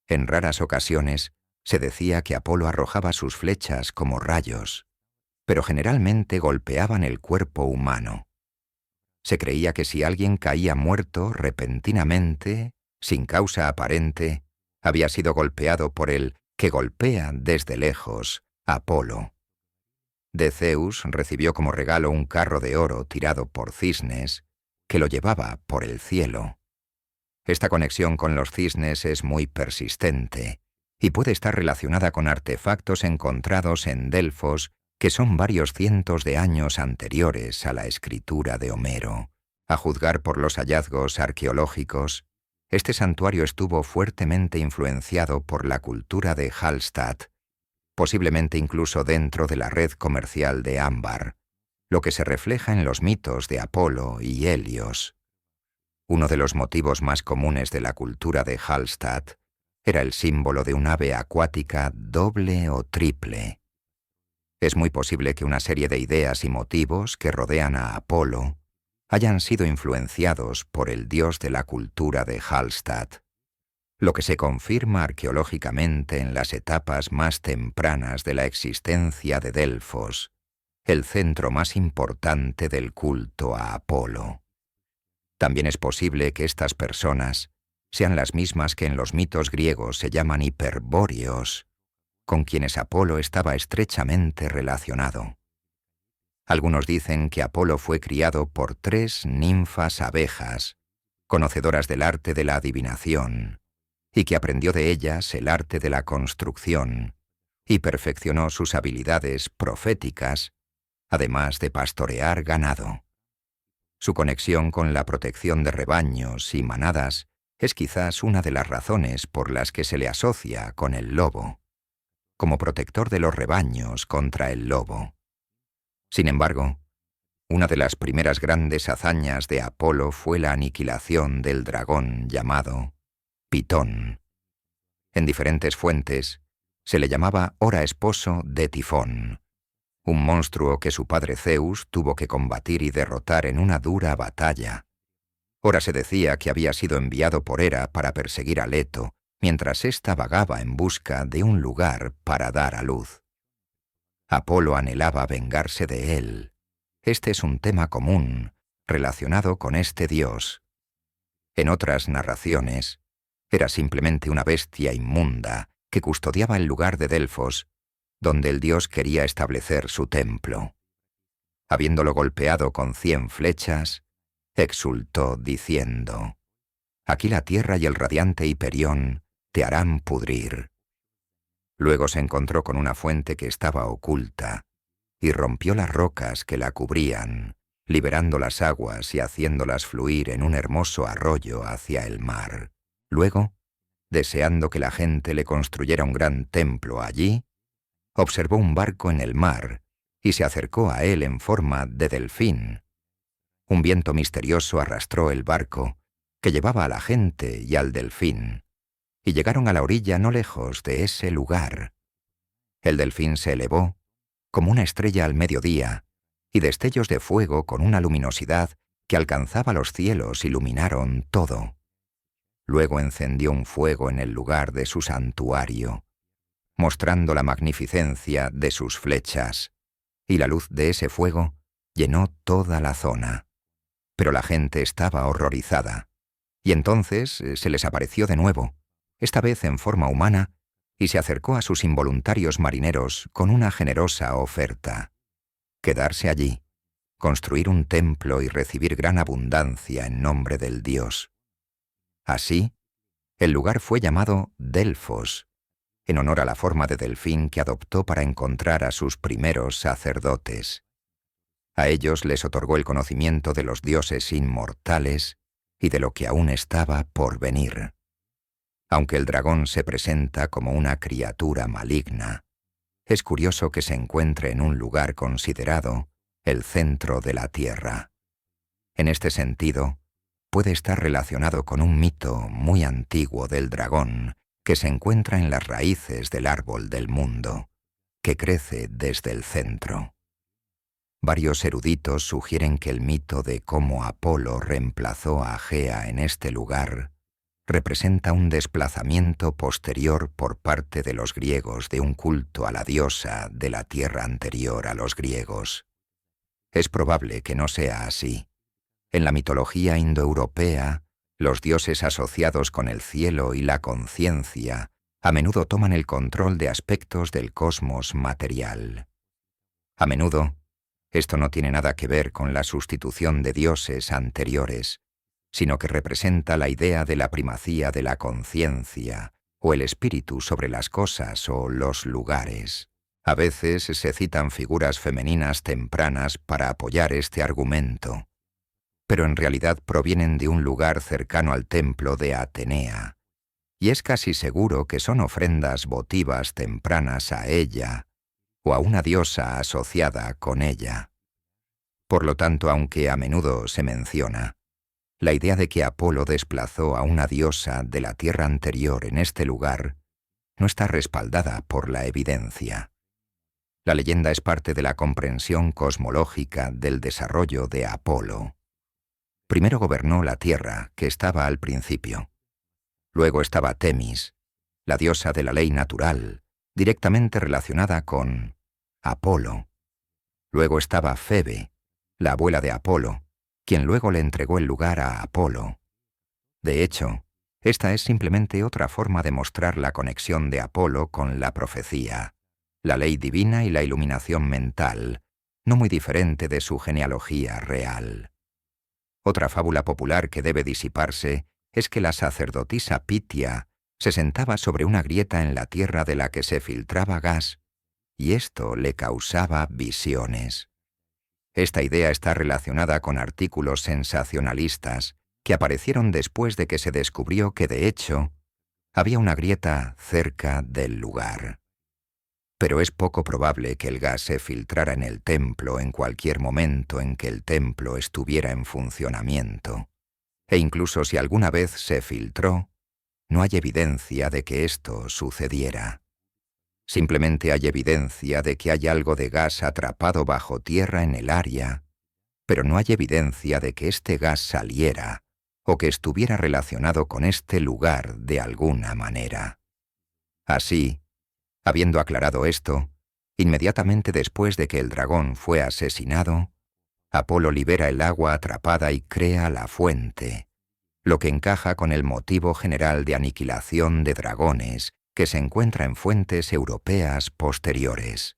En raras ocasiones se decía que Apolo arrojaba sus flechas como rayos, pero generalmente golpeaban el cuerpo humano. Se creía que si alguien caía muerto repentinamente, sin causa aparente, había sido golpeado por el que golpea desde lejos, Apolo. De Zeus recibió como regalo un carro de oro tirado por cisnes, que lo llevaba por el cielo. Esta conexión con los cisnes es muy persistente y puede estar relacionada con artefactos encontrados en Delfos que son varios cientos de años anteriores a la escritura de Homero. A juzgar por los hallazgos arqueológicos, este santuario estuvo fuertemente influenciado por la cultura de Hallstatt, posiblemente incluso dentro de la red comercial de ámbar, lo que se refleja en los mitos de Apolo y Helios. Uno de los motivos más comunes de la cultura de Hallstatt era el símbolo de un ave acuática doble o triple. Es muy posible que una serie de ideas y motivos que rodean a Apolo hayan sido influenciados por el dios de la cultura de Hallstatt, lo que se confirma arqueológicamente en las etapas más tempranas de la existencia de Delfos, el centro más importante del culto a Apolo. También es posible que estas personas sean las mismas que en los mitos griegos se llaman hiperbóreos, con quienes Apolo estaba estrechamente relacionado. Algunos dicen que Apolo fue criado por 3 ninfas abejas, conocedoras del arte de la adivinación, y que aprendió de ellas el arte de la construcción y perfeccionó sus habilidades proféticas, además de pastorear ganado. Su conexión con la protección de rebaños y manadas es quizás una de las razones por las que se le asocia con el lobo, como protector de los rebaños contra el lobo. Sin embargo, una de las primeras grandes hazañas de Apolo fue la aniquilación del dragón llamado Pitón. En diferentes fuentes se le llamaba Hora esposo de Tifón, un monstruo que su padre Zeus tuvo que combatir y derrotar en una dura batalla. Hora se decía que había sido enviado por Hera para perseguir a Leto, mientras ésta vagaba en busca de un lugar para dar a luz. Apolo anhelaba vengarse de él. Este es un tema común, relacionado con este dios. En otras narraciones, era simplemente una bestia inmunda que custodiaba el lugar de Delfos, donde el dios quería establecer su templo. Habiéndolo golpeado con 100 flechas, exultó diciendo: «Aquí la tierra y el radiante Hiperión te harán pudrir». Luego se encontró con una fuente que estaba oculta, y rompió las rocas que la cubrían, liberando las aguas y haciéndolas fluir en un hermoso arroyo hacia el mar. Luego, deseando que la gente le construyera un gran templo allí, observó un barco en el mar y se acercó a él en forma de delfín. Un viento misterioso arrastró el barco, que llevaba a la gente y al delfín, y llegaron a la orilla no lejos de ese lugar. El delfín se elevó, como una estrella al mediodía, y destellos de fuego con una luminosidad que alcanzaba los cielos iluminaron todo. Luego encendió un fuego en el lugar de su santuario, mostrando la magnificencia de sus flechas, y la luz de ese fuego llenó toda la zona. Pero la gente estaba horrorizada, y entonces se les apareció de nuevo, esta vez en forma humana, y se acercó a sus involuntarios marineros con una generosa oferta: quedarse allí, construir un templo y recibir gran abundancia en nombre del dios. Así, el lugar fue llamado Delfos, en honor a la forma de delfín que adoptó para encontrar a sus primeros sacerdotes. A ellos les otorgó el conocimiento de los dioses inmortales y de lo que aún estaba por venir. Aunque el dragón se presenta como una criatura maligna, es curioso que se encuentre en un lugar considerado el centro de la Tierra. En este sentido, puede estar relacionado con un mito muy antiguo del dragón que se encuentra en las raíces del árbol del mundo, que crece desde el centro. Varios eruditos sugieren que el mito de cómo Apolo reemplazó a Gea en este lugar representa un desplazamiento posterior por parte de los griegos de un culto a la diosa de la tierra anterior a los griegos. Es probable que no sea así. En la mitología indoeuropea, los dioses asociados con el cielo y la conciencia a menudo toman el control de aspectos del cosmos material. A menudo, esto no tiene nada que ver con la sustitución de dioses anteriores, sino que representa la idea de la primacía de la conciencia o el espíritu sobre las cosas o los lugares. A veces se citan figuras femeninas tempranas para apoyar este argumento, pero en realidad provienen de un lugar cercano al templo de Atenea, y es casi seguro que son ofrendas votivas tempranas a ella o a una diosa asociada con ella. Por lo tanto, aunque a menudo se menciona, la idea de que Apolo desplazó a una diosa de la tierra anterior en este lugar no está respaldada por la evidencia. La leyenda es parte de la comprensión cosmológica del desarrollo de Apolo. Primero gobernó la tierra, que estaba al principio. Luego estaba Temis, la diosa de la ley natural, directamente relacionada con Apolo. Luego estaba Febe, la abuela de Apolo, quien luego le entregó el lugar a Apolo. De hecho, esta es simplemente otra forma de mostrar la conexión de Apolo con la profecía, la ley divina y la iluminación mental, no muy diferente de su genealogía real. Otra fábula popular que debe disiparse es que la sacerdotisa Pitia se sentaba sobre una grieta en la tierra de la que se filtraba gas, y esto le causaba visiones. Esta idea está relacionada con artículos sensacionalistas que aparecieron después de que se descubrió que, de hecho, había una grieta cerca del lugar. Pero es poco probable que el gas se filtrara en el templo en cualquier momento en que el templo estuviera en funcionamiento. E incluso si alguna vez se filtró, no hay evidencia de que esto sucediera. Simplemente hay evidencia de que hay algo de gas atrapado bajo tierra en el área, pero no hay evidencia de que este gas saliera o que estuviera relacionado con este lugar de alguna manera. Así, habiendo aclarado esto, inmediatamente después de que el dragón fue asesinado, Apolo libera el agua atrapada y crea la fuente, lo que encaja con el motivo general de aniquilación de dragones que se encuentra en fuentes europeas posteriores.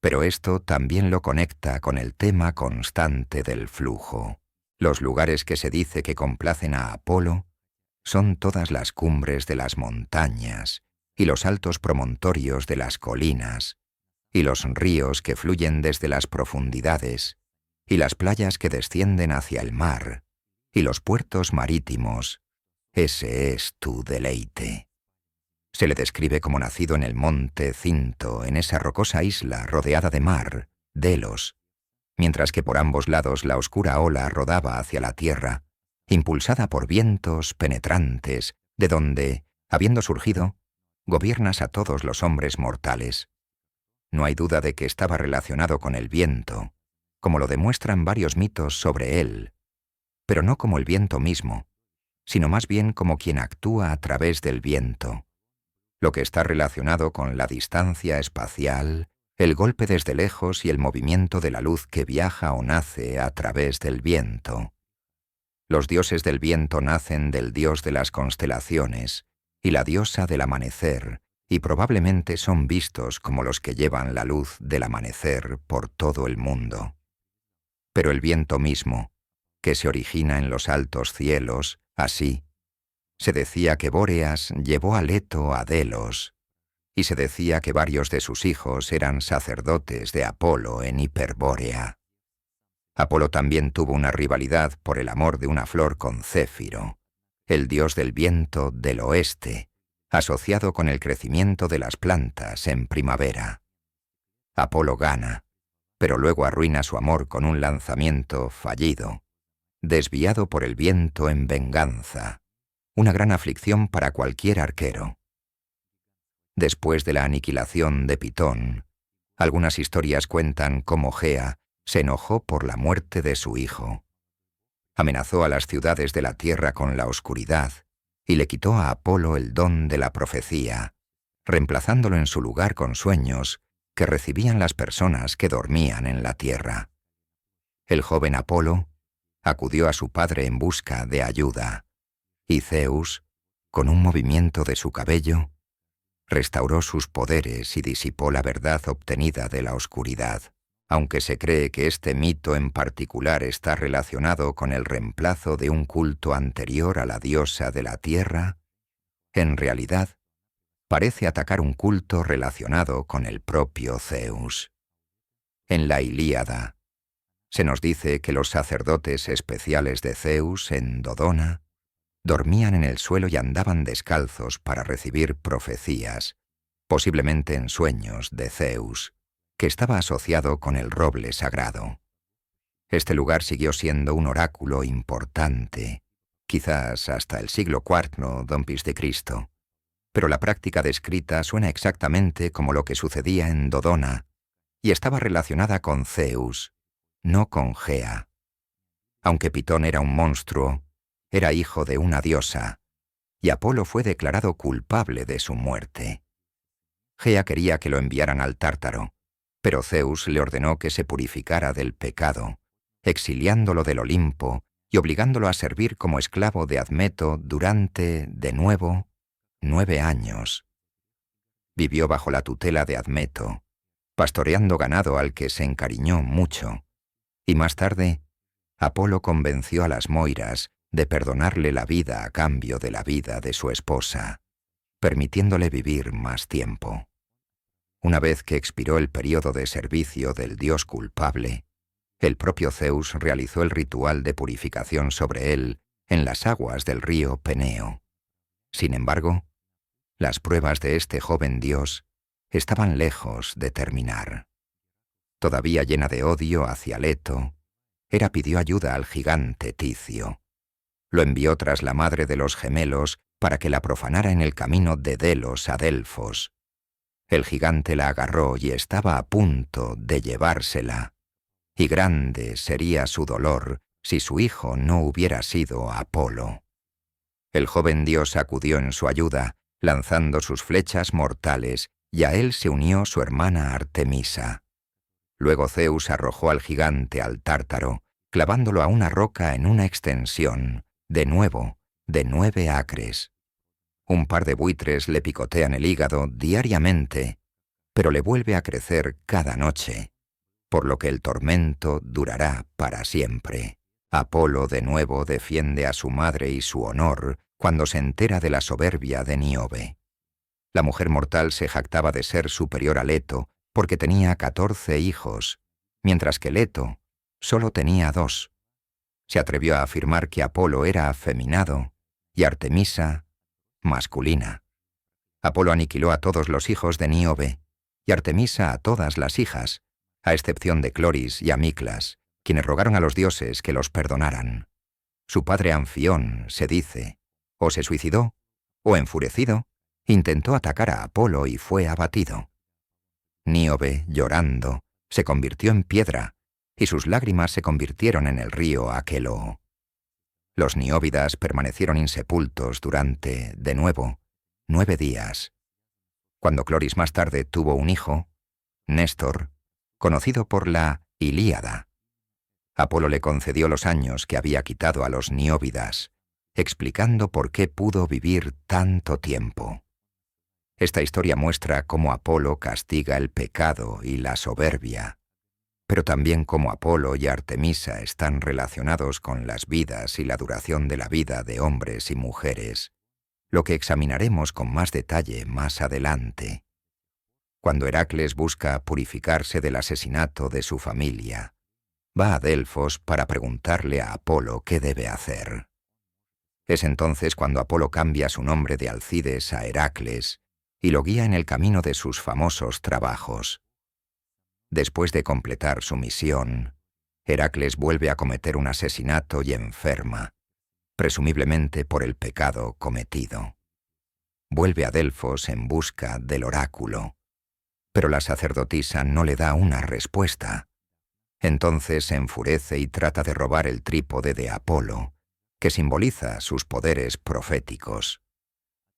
Pero esto también lo conecta con el tema constante del flujo. Los lugares que se dice que complacen a Apolo son todas las cumbres de las montañas, y los altos promontorios de las colinas, y los ríos que fluyen desde las profundidades, y las playas que descienden hacia el mar, y los puertos marítimos. Ese es tu deleite. Se le describe como nacido en el monte Cinto, en esa rocosa isla rodeada de mar, Delos, mientras que por ambos lados la oscura ola rodaba hacia la tierra, impulsada por vientos penetrantes, de donde, habiendo surgido, gobiernas a todos los hombres mortales. No hay duda de que estaba relacionado con el viento, como lo demuestran varios mitos sobre él, pero no como el viento mismo, sino más bien como quien actúa a través del viento, lo que está relacionado con la distancia espacial, el golpe desde lejos y el movimiento de la luz que viaja o nace a través del viento. Los dioses del viento nacen del dios de las constelaciones y la diosa del amanecer, y probablemente son vistos como los que llevan la luz del amanecer por todo el mundo. Pero el viento mismo, que se origina en los altos cielos, así, se decía que Bóreas llevó a Leto a Delos, y se decía que varios de sus hijos eran sacerdotes de Apolo en Hiperbórea. Apolo también tuvo una rivalidad por el amor de una flor con Céfiro, el dios del viento del oeste, asociado con el crecimiento de las plantas en primavera. Apolo gana, pero luego arruina su amor con un lanzamiento fallido, desviado por el viento en venganza, una gran aflicción para cualquier arquero. Después de la aniquilación de Pitón, algunas historias cuentan cómo Gea se enojó por la muerte de su hijo. Amenazó a las ciudades de la tierra con la oscuridad y le quitó a Apolo el don de la profecía, reemplazándolo en su lugar con sueños que recibían las personas que dormían en la tierra. El joven Apolo acudió a su padre en busca de ayuda, y Zeus, con un movimiento de su cabello, restauró sus poderes y disipó la verdad obtenida de la oscuridad. Aunque se cree que este mito en particular está relacionado con el reemplazo de un culto anterior a la diosa de la tierra, en realidad parece atacar un culto relacionado con el propio Zeus. En la Ilíada, se nos dice que los sacerdotes especiales de Zeus en Dodona dormían en el suelo y andaban descalzos para recibir profecías, posiblemente en sueños de Zeus, que estaba asociado con el roble sagrado. Este lugar siguió siendo un oráculo importante, quizás hasta el siglo IV d.C., pero la práctica descrita suena exactamente como lo que sucedía en Dodona, y estaba relacionada con Zeus, no con Gea. Aunque Pitón era un monstruo, era hijo de una diosa, y Apolo fue declarado culpable de su muerte. Gea quería que lo enviaran al Tártaro, pero Zeus le ordenó que se purificara del pecado, exiliándolo del Olimpo y obligándolo a servir como esclavo de Admeto durante, de nuevo, 9 años. Vivió bajo la tutela de Admeto, pastoreando ganado al que se encariñó mucho, y más tarde, Apolo convenció a las Moiras de perdonarle la vida a cambio de la vida de su esposa, permitiéndole vivir más tiempo. Una vez que expiró el período de servicio del dios culpable, el propio Zeus realizó el ritual de purificación sobre él en las aguas del río Peneo. Sin embargo, las pruebas de este joven dios estaban lejos de terminar. Todavía llena de odio hacia Leto, Hera pidió ayuda al gigante Ticio. Lo envió tras la madre de los gemelos para que la profanara en el camino de Delos a Delfos. El gigante la agarró y estaba a punto de llevársela, y grande sería su dolor si su hijo no hubiera sido Apolo. El joven dios acudió en su ayuda, lanzando sus flechas mortales, y a él se unió su hermana Artemisa. Luego Zeus arrojó al gigante al Tártaro, clavándolo a una roca en una extensión, de nuevo, de 9 acres. Un par de buitres le picotean el hígado diariamente, pero le vuelve a crecer cada noche, por lo que el tormento durará para siempre. Apolo de nuevo defiende a su madre y su honor cuando se entera de la soberbia de Níobe. La mujer mortal se jactaba de ser superior a Leto porque tenía 14 hijos, mientras que Leto solo tenía 2. Se atrevió a afirmar que Apolo era afeminado y Artemisa masculina. Apolo aniquiló a todos los hijos de Níobe y Artemisa a todas las hijas, a excepción de Cloris y Amiclas, quienes rogaron a los dioses que los perdonaran. Su padre Anfión, se dice, o se suicidó, o enfurecido, intentó atacar a Apolo y fue abatido. Níobe, llorando, se convirtió en piedra, y sus lágrimas se convirtieron en el río Aqueloo. Los nióbidas permanecieron insepultos durante, de nuevo, 9 días. Cuando Cloris más tarde tuvo un hijo, Néstor, conocido por la Ilíada, Apolo le concedió los años que había quitado a los nióbidas, explicando por qué pudo vivir tanto tiempo. Esta historia muestra cómo Apolo castiga el pecado y la soberbia, pero también cómo Apolo y Artemisa están relacionados con las vidas y la duración de la vida de hombres y mujeres, lo que examinaremos con más detalle más adelante. Cuando Heracles busca purificarse del asesinato de su familia, va a Delfos para preguntarle a Apolo qué debe hacer. Es entonces cuando Apolo cambia su nombre de Alcides a Heracles y lo guía en el camino de sus famosos trabajos. Después de completar su misión, Heracles vuelve a cometer un asesinato y enferma, presumiblemente por el pecado cometido. Vuelve a Delfos en busca del oráculo, pero la sacerdotisa no le da una respuesta. Entonces se enfurece y trata de robar el trípode de Apolo, que simboliza sus poderes proféticos.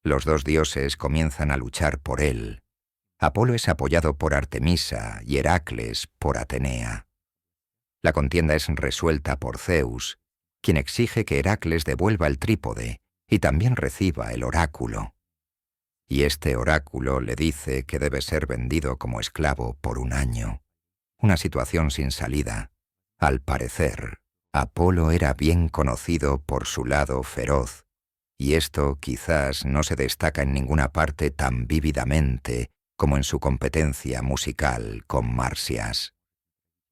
Los dos dioses comienzan a luchar por él. Apolo es apoyado por Artemisa y Heracles por Atenea. La contienda es resuelta por Zeus, quien exige que Heracles devuelva el trípode y también reciba el oráculo. Y este oráculo le dice que debe ser vendido como esclavo por 1 año. Una situación sin salida. Al parecer, Apolo era bien conocido por su lado feroz, y esto quizás no se destaca en ninguna parte tan vívidamente como en su competencia musical con Marsias.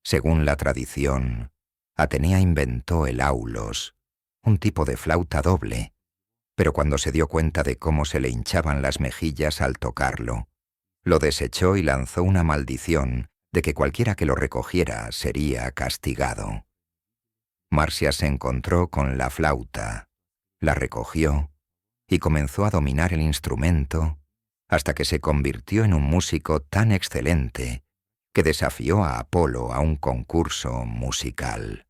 Según la tradición, Atenea inventó el aulos, un tipo de flauta doble, pero cuando se dio cuenta de cómo se le hinchaban las mejillas al tocarlo, lo desechó y lanzó una maldición de que cualquiera que lo recogiera sería castigado. Marsias se encontró con la flauta, la recogió y comenzó a dominar el instrumento hasta que se convirtió en un músico tan excelente que desafió a Apolo a un concurso musical.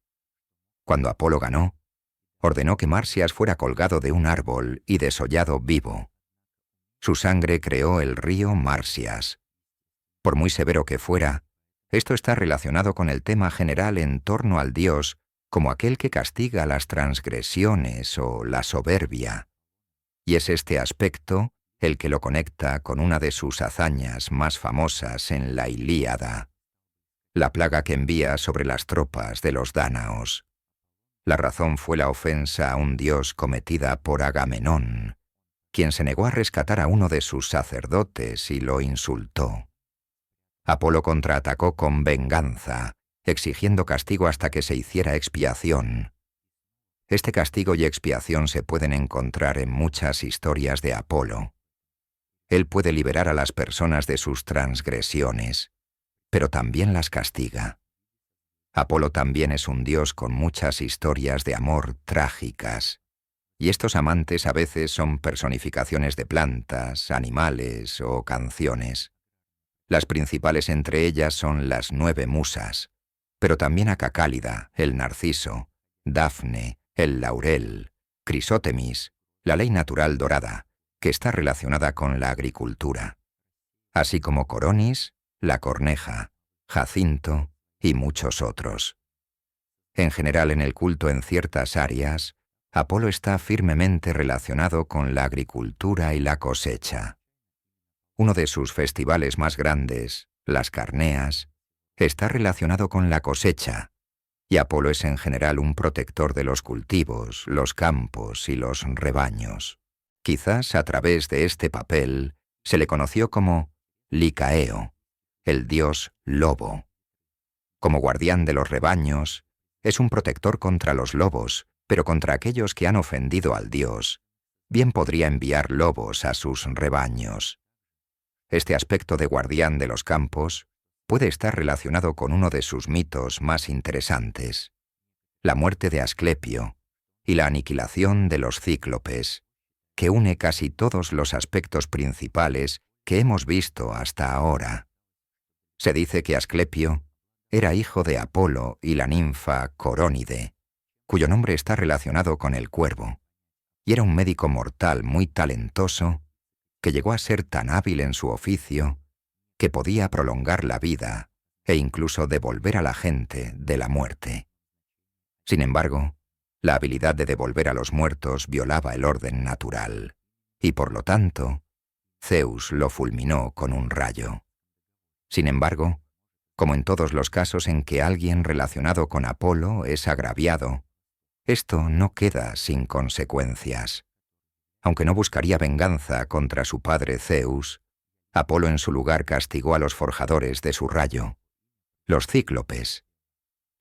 Cuando Apolo ganó, ordenó que Marsias fuera colgado de un árbol y desollado vivo. Su sangre creó el río Marsias. Por muy severo que fuera, esto está relacionado con el tema general en torno al dios como aquel que castiga las transgresiones o la soberbia. Y es este aspecto el que lo conecta con una de sus hazañas más famosas en la Ilíada, la plaga que envía sobre las tropas de los dánaos. La razón fue la ofensa a un dios cometida por Agamenón, quien se negó a rescatar a uno de sus sacerdotes y lo insultó. Apolo contraatacó con venganza, exigiendo castigo hasta que se hiciera expiación. Este castigo y expiación se pueden encontrar en muchas historias de Apolo. Él puede liberar a las personas de sus transgresiones, pero también las castiga. Apolo también es un dios con muchas historias de amor trágicas, y estos amantes a veces son personificaciones de plantas, animales o canciones. Las principales entre ellas son las 9 musas, pero también a Cacálida, el narciso, Dafne, el laurel, Crisótemis, la ley natural dorada, que está relacionada con la agricultura, así como Coronis, la corneja, Jacinto y muchos otros. En general, en el culto en ciertas áreas, Apolo está firmemente relacionado con la agricultura y la cosecha. Uno de sus festivales más grandes, las Carneas, está relacionado con la cosecha, y Apolo es en general un protector de los cultivos, los campos y los rebaños. Quizás a través de este papel se le conoció como Licaeo, el dios lobo. Como guardián de los rebaños, es un protector contra los lobos, pero contra aquellos que han ofendido al dios, bien podría enviar lobos a sus rebaños. Este aspecto de guardián de los campos puede estar relacionado con uno de sus mitos más interesantes, la muerte de Asclepio y la aniquilación de los cíclopes, que une casi todos los aspectos principales que hemos visto hasta ahora. Se dice que Asclepio era hijo de Apolo y la ninfa Corónide, cuyo nombre está relacionado con el cuervo, y era un médico mortal muy talentoso que llegó a ser tan hábil en su oficio que podía prolongar la vida e incluso devolver a la gente de la muerte. Sin embargo, la habilidad de devolver a los muertos violaba el orden natural, y por lo tanto, Zeus lo fulminó con un rayo. Sin embargo, como en todos los casos en que alguien relacionado con Apolo es agraviado, esto no queda sin consecuencias. Aunque no buscaría venganza contra su padre Zeus, Apolo en su lugar castigó a los forjadores de su rayo, los cíclopes.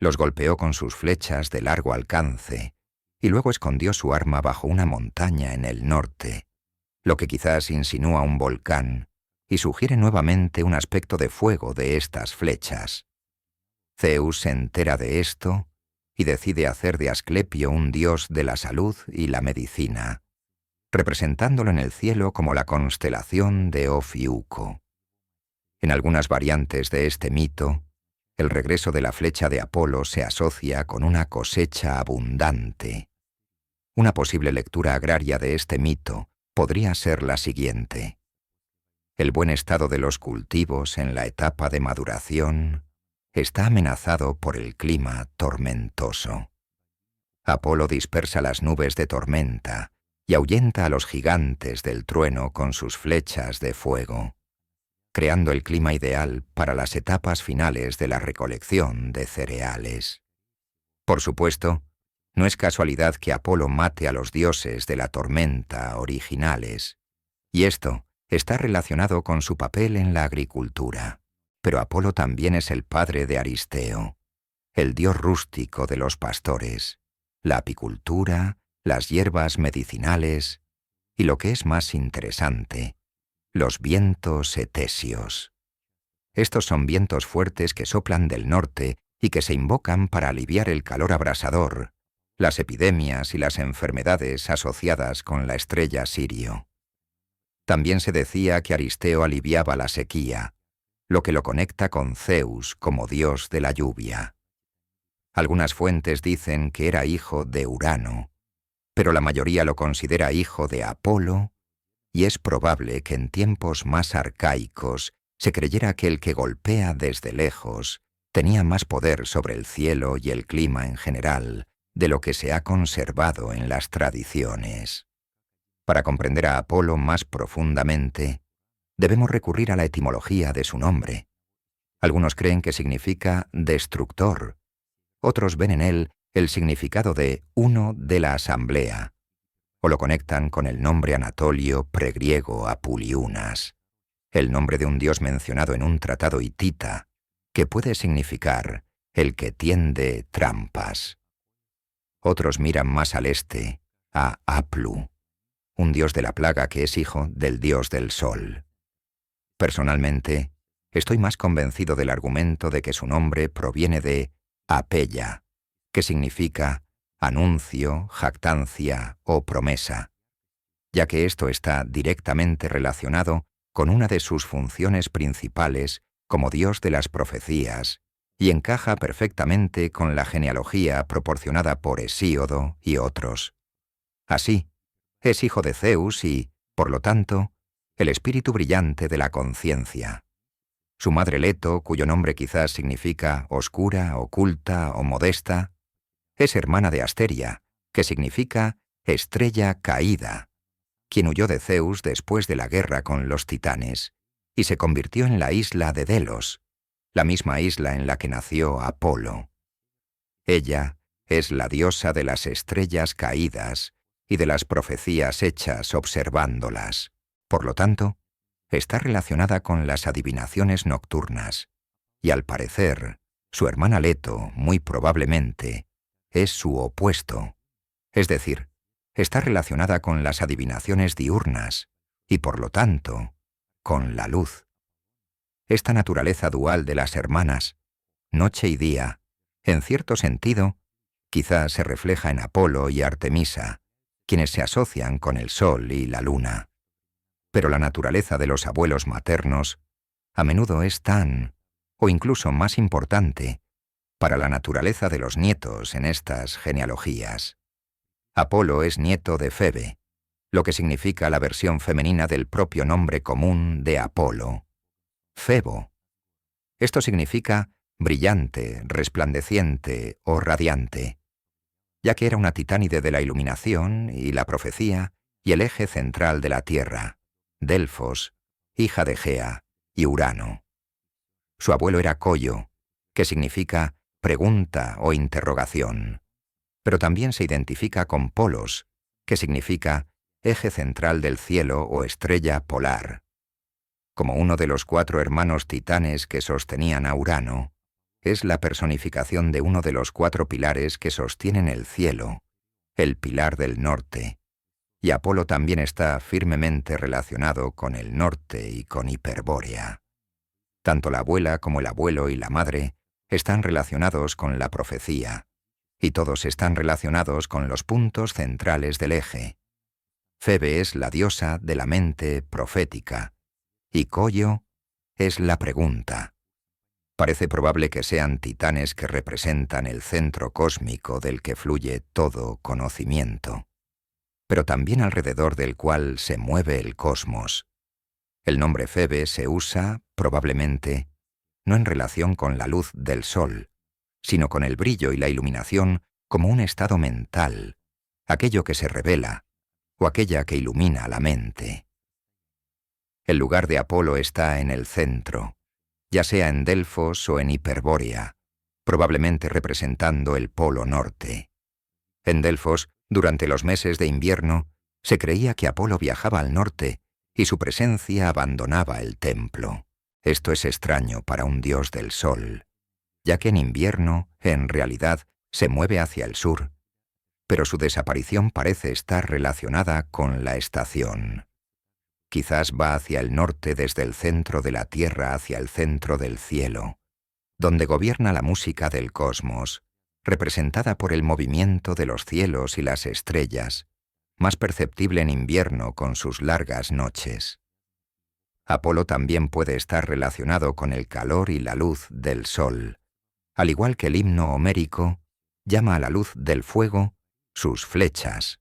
Los golpeó con sus flechas de largo alcance y luego escondió su arma bajo una montaña en el norte, lo que quizás insinúa un volcán y sugiere nuevamente un aspecto de fuego de estas flechas. Zeus se entera de esto y decide hacer de Asclepio un dios de la salud y la medicina, representándolo en el cielo como la constelación de Ofiuco. En algunas variantes de este mito, El regreso de la flecha de Apolo se asocia con una cosecha abundante. Una posible lectura agraria de este mito podría ser la siguiente. El buen estado de los cultivos en la etapa de maduración está amenazado por el clima tormentoso. Apolo dispersa las nubes de tormenta y ahuyenta a los gigantes del trueno con sus flechas de fuego, creando el clima ideal para las etapas finales de la recolección de cereales. Por supuesto, no es casualidad que Apolo mate a los dioses de la tormenta originales, y esto está relacionado con su papel en la agricultura. Pero Apolo también es el padre de Aristeo, el dios rústico de los pastores, la apicultura, las hierbas medicinales y, lo que es más interesante, los vientos etéseos. Estos son vientos fuertes que soplan del norte y que se invocan para aliviar el calor abrasador, las epidemias y las enfermedades asociadas con la estrella Sirio. También se decía que Aristeo aliviaba la sequía, lo que lo conecta con Zeus como dios de la lluvia. Algunas fuentes dicen que era hijo de Urano, pero la mayoría lo considera hijo de Apolo, y es probable que en tiempos más arcaicos se creyera que el que golpea desde lejos tenía más poder sobre el cielo y el clima en general de lo que se ha conservado en las tradiciones. Para comprender a Apolo más profundamente, debemos recurrir a la etimología de su nombre. Algunos creen que significa destructor, otros ven en él el significado de uno de la asamblea, o lo conectan con el nombre anatolio pregriego Apuliunas, el nombre de un dios mencionado en un tratado hitita, que puede significar el que tiende trampas. Otros miran más al este, a Aplu, un dios de la plaga que es hijo del dios del sol. Personalmente, estoy más convencido del argumento de que su nombre proviene de Apeya, que significa anuncio, jactancia o promesa, ya que esto está directamente relacionado con una de sus funciones principales como dios de las profecías y encaja perfectamente con la genealogía proporcionada por Hesíodo y otros. Así, es hijo de Zeus y, por lo tanto, el espíritu brillante de la conciencia. Su madre Leto, cuyo nombre quizás significa oscura, oculta o modesta, es hermana de Asteria, que significa estrella caída, quien huyó de Zeus después de la guerra con los titanes y se convirtió en la isla de Delos, la misma isla en la que nació Apolo. Ella es la diosa de las estrellas caídas y de las profecías hechas observándolas. Por lo tanto, está relacionada con las adivinaciones nocturnas, y al parecer, su hermana Leto, muy probablemente, es su opuesto, es decir, está relacionada con las adivinaciones diurnas, y por lo tanto, con la luz. Esta naturaleza dual de las hermanas, noche y día, en cierto sentido, quizás se refleja en Apolo y Artemisa, quienes se asocian con el sol y la luna. Pero la naturaleza de los abuelos maternos a menudo es tan, o incluso más importante, para la naturaleza de los nietos en estas genealogías. Apolo es nieto de Febe, lo que significa la versión femenina del propio nombre común de Apolo, Febo. Esto significa brillante, resplandeciente o radiante, ya que era una titánide de la iluminación y la profecía y el eje central de la Tierra, Delfos, hija de Gea, y Urano. Su abuelo era Coyo, que significa pregunta o interrogación, pero también se identifica con Polos, que significa eje central del cielo o estrella polar. Como uno de los 4 hermanos titanes que sostenían a Urano, es la personificación de uno de los 4 pilares que sostienen el cielo, el pilar del norte, y Apolo también está firmemente relacionado con el norte y con Hiperbórea. Tanto la abuela como el abuelo y la madre están relacionados con la profecía, y todos están relacionados con los puntos centrales del eje. Febe es la diosa de la mente profética, y Coyo es la pregunta. Parece probable que sean titanes que representan el centro cósmico del que fluye todo conocimiento, pero también alrededor del cual se mueve el cosmos. El nombre Febe se usa, probablemente, no en relación con la luz del sol, sino con el brillo y la iluminación como un estado mental, aquello que se revela, o aquella que ilumina la mente. El lugar de Apolo está en el centro, ya sea en Delfos o en Hiperbórea, probablemente representando el polo norte. En Delfos, durante los meses de invierno, se creía que Apolo viajaba al norte y su presencia abandonaba el templo. Esto es extraño para un dios del sol, ya que en invierno, en realidad, se mueve hacia el sur, pero su desaparición parece estar relacionada con la estación. Quizás va hacia el norte desde el centro de la Tierra hacia el centro del cielo, donde gobierna la música del cosmos, representada por el movimiento de los cielos y las estrellas, más perceptible en invierno con sus largas noches. Apolo también puede estar relacionado con el calor y la luz del sol, al igual que el himno homérico llama a la luz del fuego sus flechas.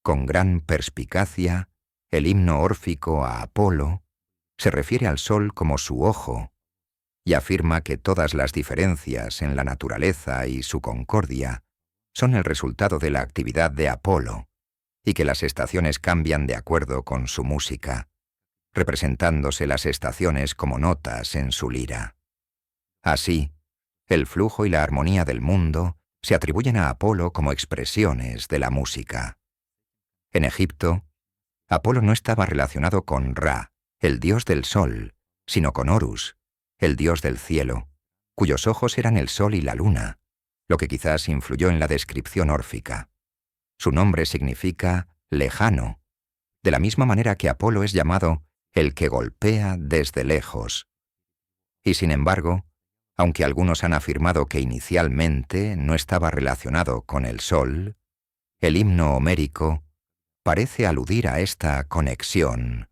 Con gran perspicacia, el himno órfico a Apolo se refiere al sol como su ojo y afirma que todas las diferencias en la naturaleza y su concordia son el resultado de la actividad de Apolo y que las estaciones cambian de acuerdo con su música, representándose las estaciones como notas en su lira. Así, el flujo y la armonía del mundo se atribuyen a Apolo como expresiones de la música. En Egipto, Apolo no estaba relacionado con Ra, el dios del sol, sino con Horus, el dios del cielo, cuyos ojos eran el sol y la luna, lo que quizás influyó en la descripción órfica. Su nombre significa lejano, de la misma manera que Apolo es llamado el que golpea desde lejos. Y sin embargo, aunque algunos han afirmado que inicialmente no estaba relacionado con el sol, el himno homérico parece aludir a esta conexión,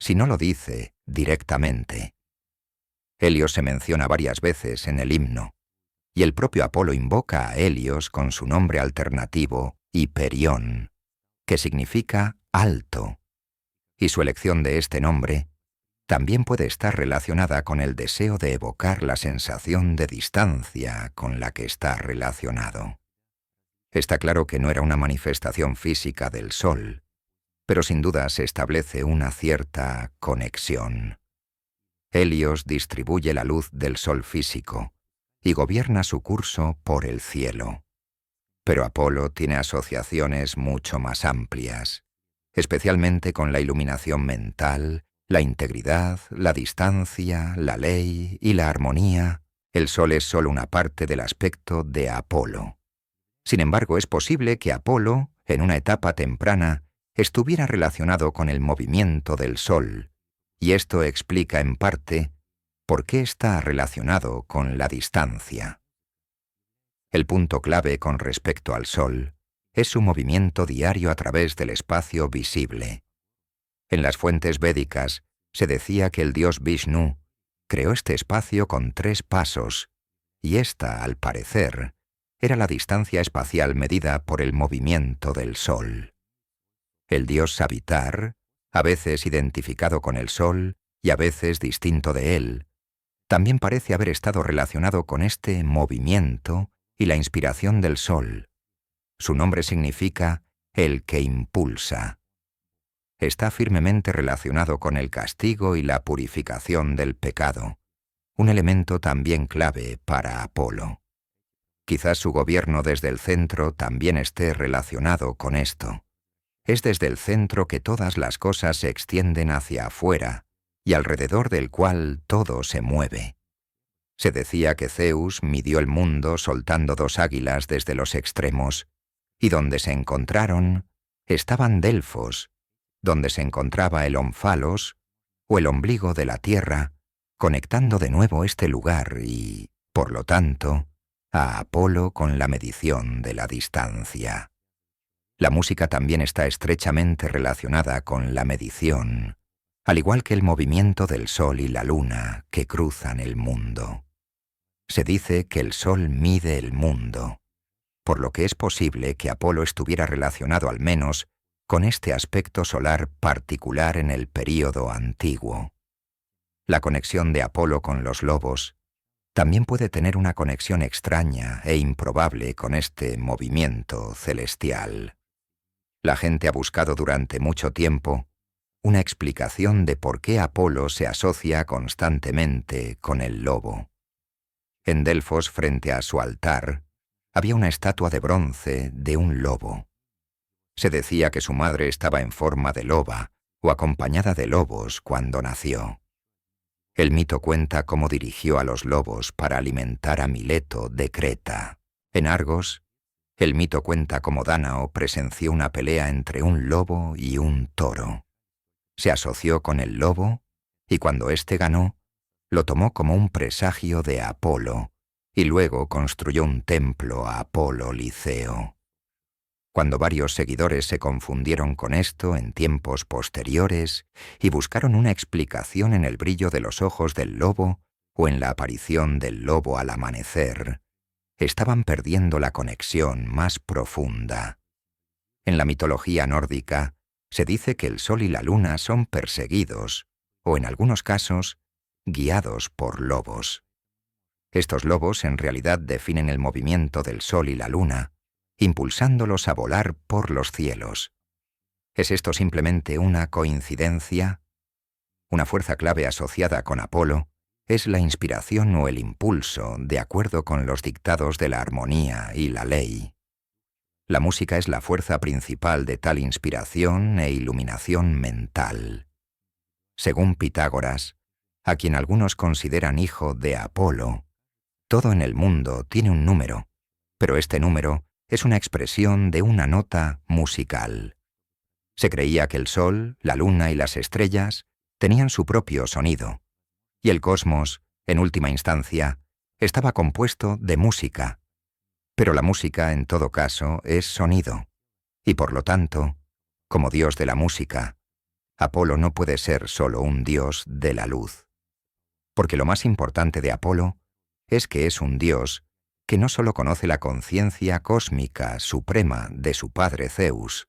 si no lo dice directamente. Helios se menciona varias veces en el himno, y el propio Apolo invoca a Helios con su nombre alternativo Hiperión, que significa alto, y su elección de este nombre también puede estar relacionada con el deseo de evocar la sensación de distancia con la que está relacionado. Está claro que no era una manifestación física del sol, pero sin duda se establece una cierta conexión. Helios distribuye la luz del sol físico y gobierna su curso por el cielo. Pero Apolo tiene asociaciones mucho más amplias, especialmente con la iluminación mental, la integridad, la distancia, la ley y la armonía. El sol es solo una parte del aspecto de Apolo. Sin embargo, es posible que Apolo, en una etapa temprana, estuviera relacionado con el movimiento del sol, y esto explica en parte por qué está relacionado con la distancia. El punto clave con respecto al sol es su movimiento diario a través del espacio visible. En las fuentes védicas se decía que el dios Vishnu creó este espacio con 3 pasos, y esta, al parecer, era la distancia espacial medida por el movimiento del sol. El dios Savitar, a veces identificado con el sol y a veces distinto de él, también parece haber estado relacionado con este movimiento y la inspiración del sol. Su nombre significa el que impulsa. Está firmemente relacionado con el castigo y la purificación del pecado, un elemento también clave para Apolo. Quizás su gobierno desde el centro también esté relacionado con esto. Es desde el centro que todas las cosas se extienden hacia afuera y alrededor del cual todo se mueve. Se decía que Zeus midió el mundo soltando 2 águilas desde los extremos, y donde se encontraron estaban Delfos, donde se encontraba el Ónfalos, o el ombligo de la tierra, conectando de nuevo este lugar y, por lo tanto, a Apolo con la medición de la distancia. La música también está estrechamente relacionada con la medición, al igual que el movimiento del Sol y la Luna que cruzan el mundo. Se dice que el Sol mide el mundo, por lo que es posible que Apolo estuviera relacionado al menos con este aspecto solar particular en el período antiguo. La conexión de Apolo con los lobos también puede tener una conexión extraña e improbable con este movimiento celestial. La gente ha buscado durante mucho tiempo una explicación de por qué Apolo se asocia constantemente con el lobo. En Delfos, frente a su altar, había una estatua de bronce de un lobo. Se decía que su madre estaba en forma de loba o acompañada de lobos cuando nació. El mito cuenta cómo dirigió a los lobos para alimentar a Mileto de Creta. En Argos, el mito cuenta cómo Dánao presenció una pelea entre un lobo y un toro. Se asoció con el lobo y cuando éste ganó, lo tomó como un presagio de Apolo y luego construyó un templo a Apolo Liceo. Cuando varios seguidores se confundieron con esto en tiempos posteriores y buscaron una explicación en el brillo de los ojos del lobo o en la aparición del lobo al amanecer, estaban perdiendo la conexión más profunda. En la mitología nórdica, se dice que el sol y la luna son perseguidos, o en algunos casos, guiados por lobos. Estos lobos en realidad definen el movimiento del sol y la luna, impulsándolos a volar por los cielos. ¿Es esto simplemente una coincidencia? Una fuerza clave asociada con Apolo es la inspiración o el impulso de acuerdo con los dictados de la armonía y la ley. La música es la fuerza principal de tal inspiración e iluminación mental. Según Pitágoras, a quien algunos consideran hijo de Apolo, todo en el mundo tiene un número, pero este número es una expresión de una nota musical. Se creía que el sol, la luna y las estrellas tenían su propio sonido, y el cosmos, en última instancia, estaba compuesto de música. Pero la música, en todo caso, es sonido, y por lo tanto, como dios de la música, Apolo no puede ser solo un dios de la luz. Porque lo más importante de Apolo es que es un dios que no solo conoce la conciencia cósmica suprema de su padre Zeus,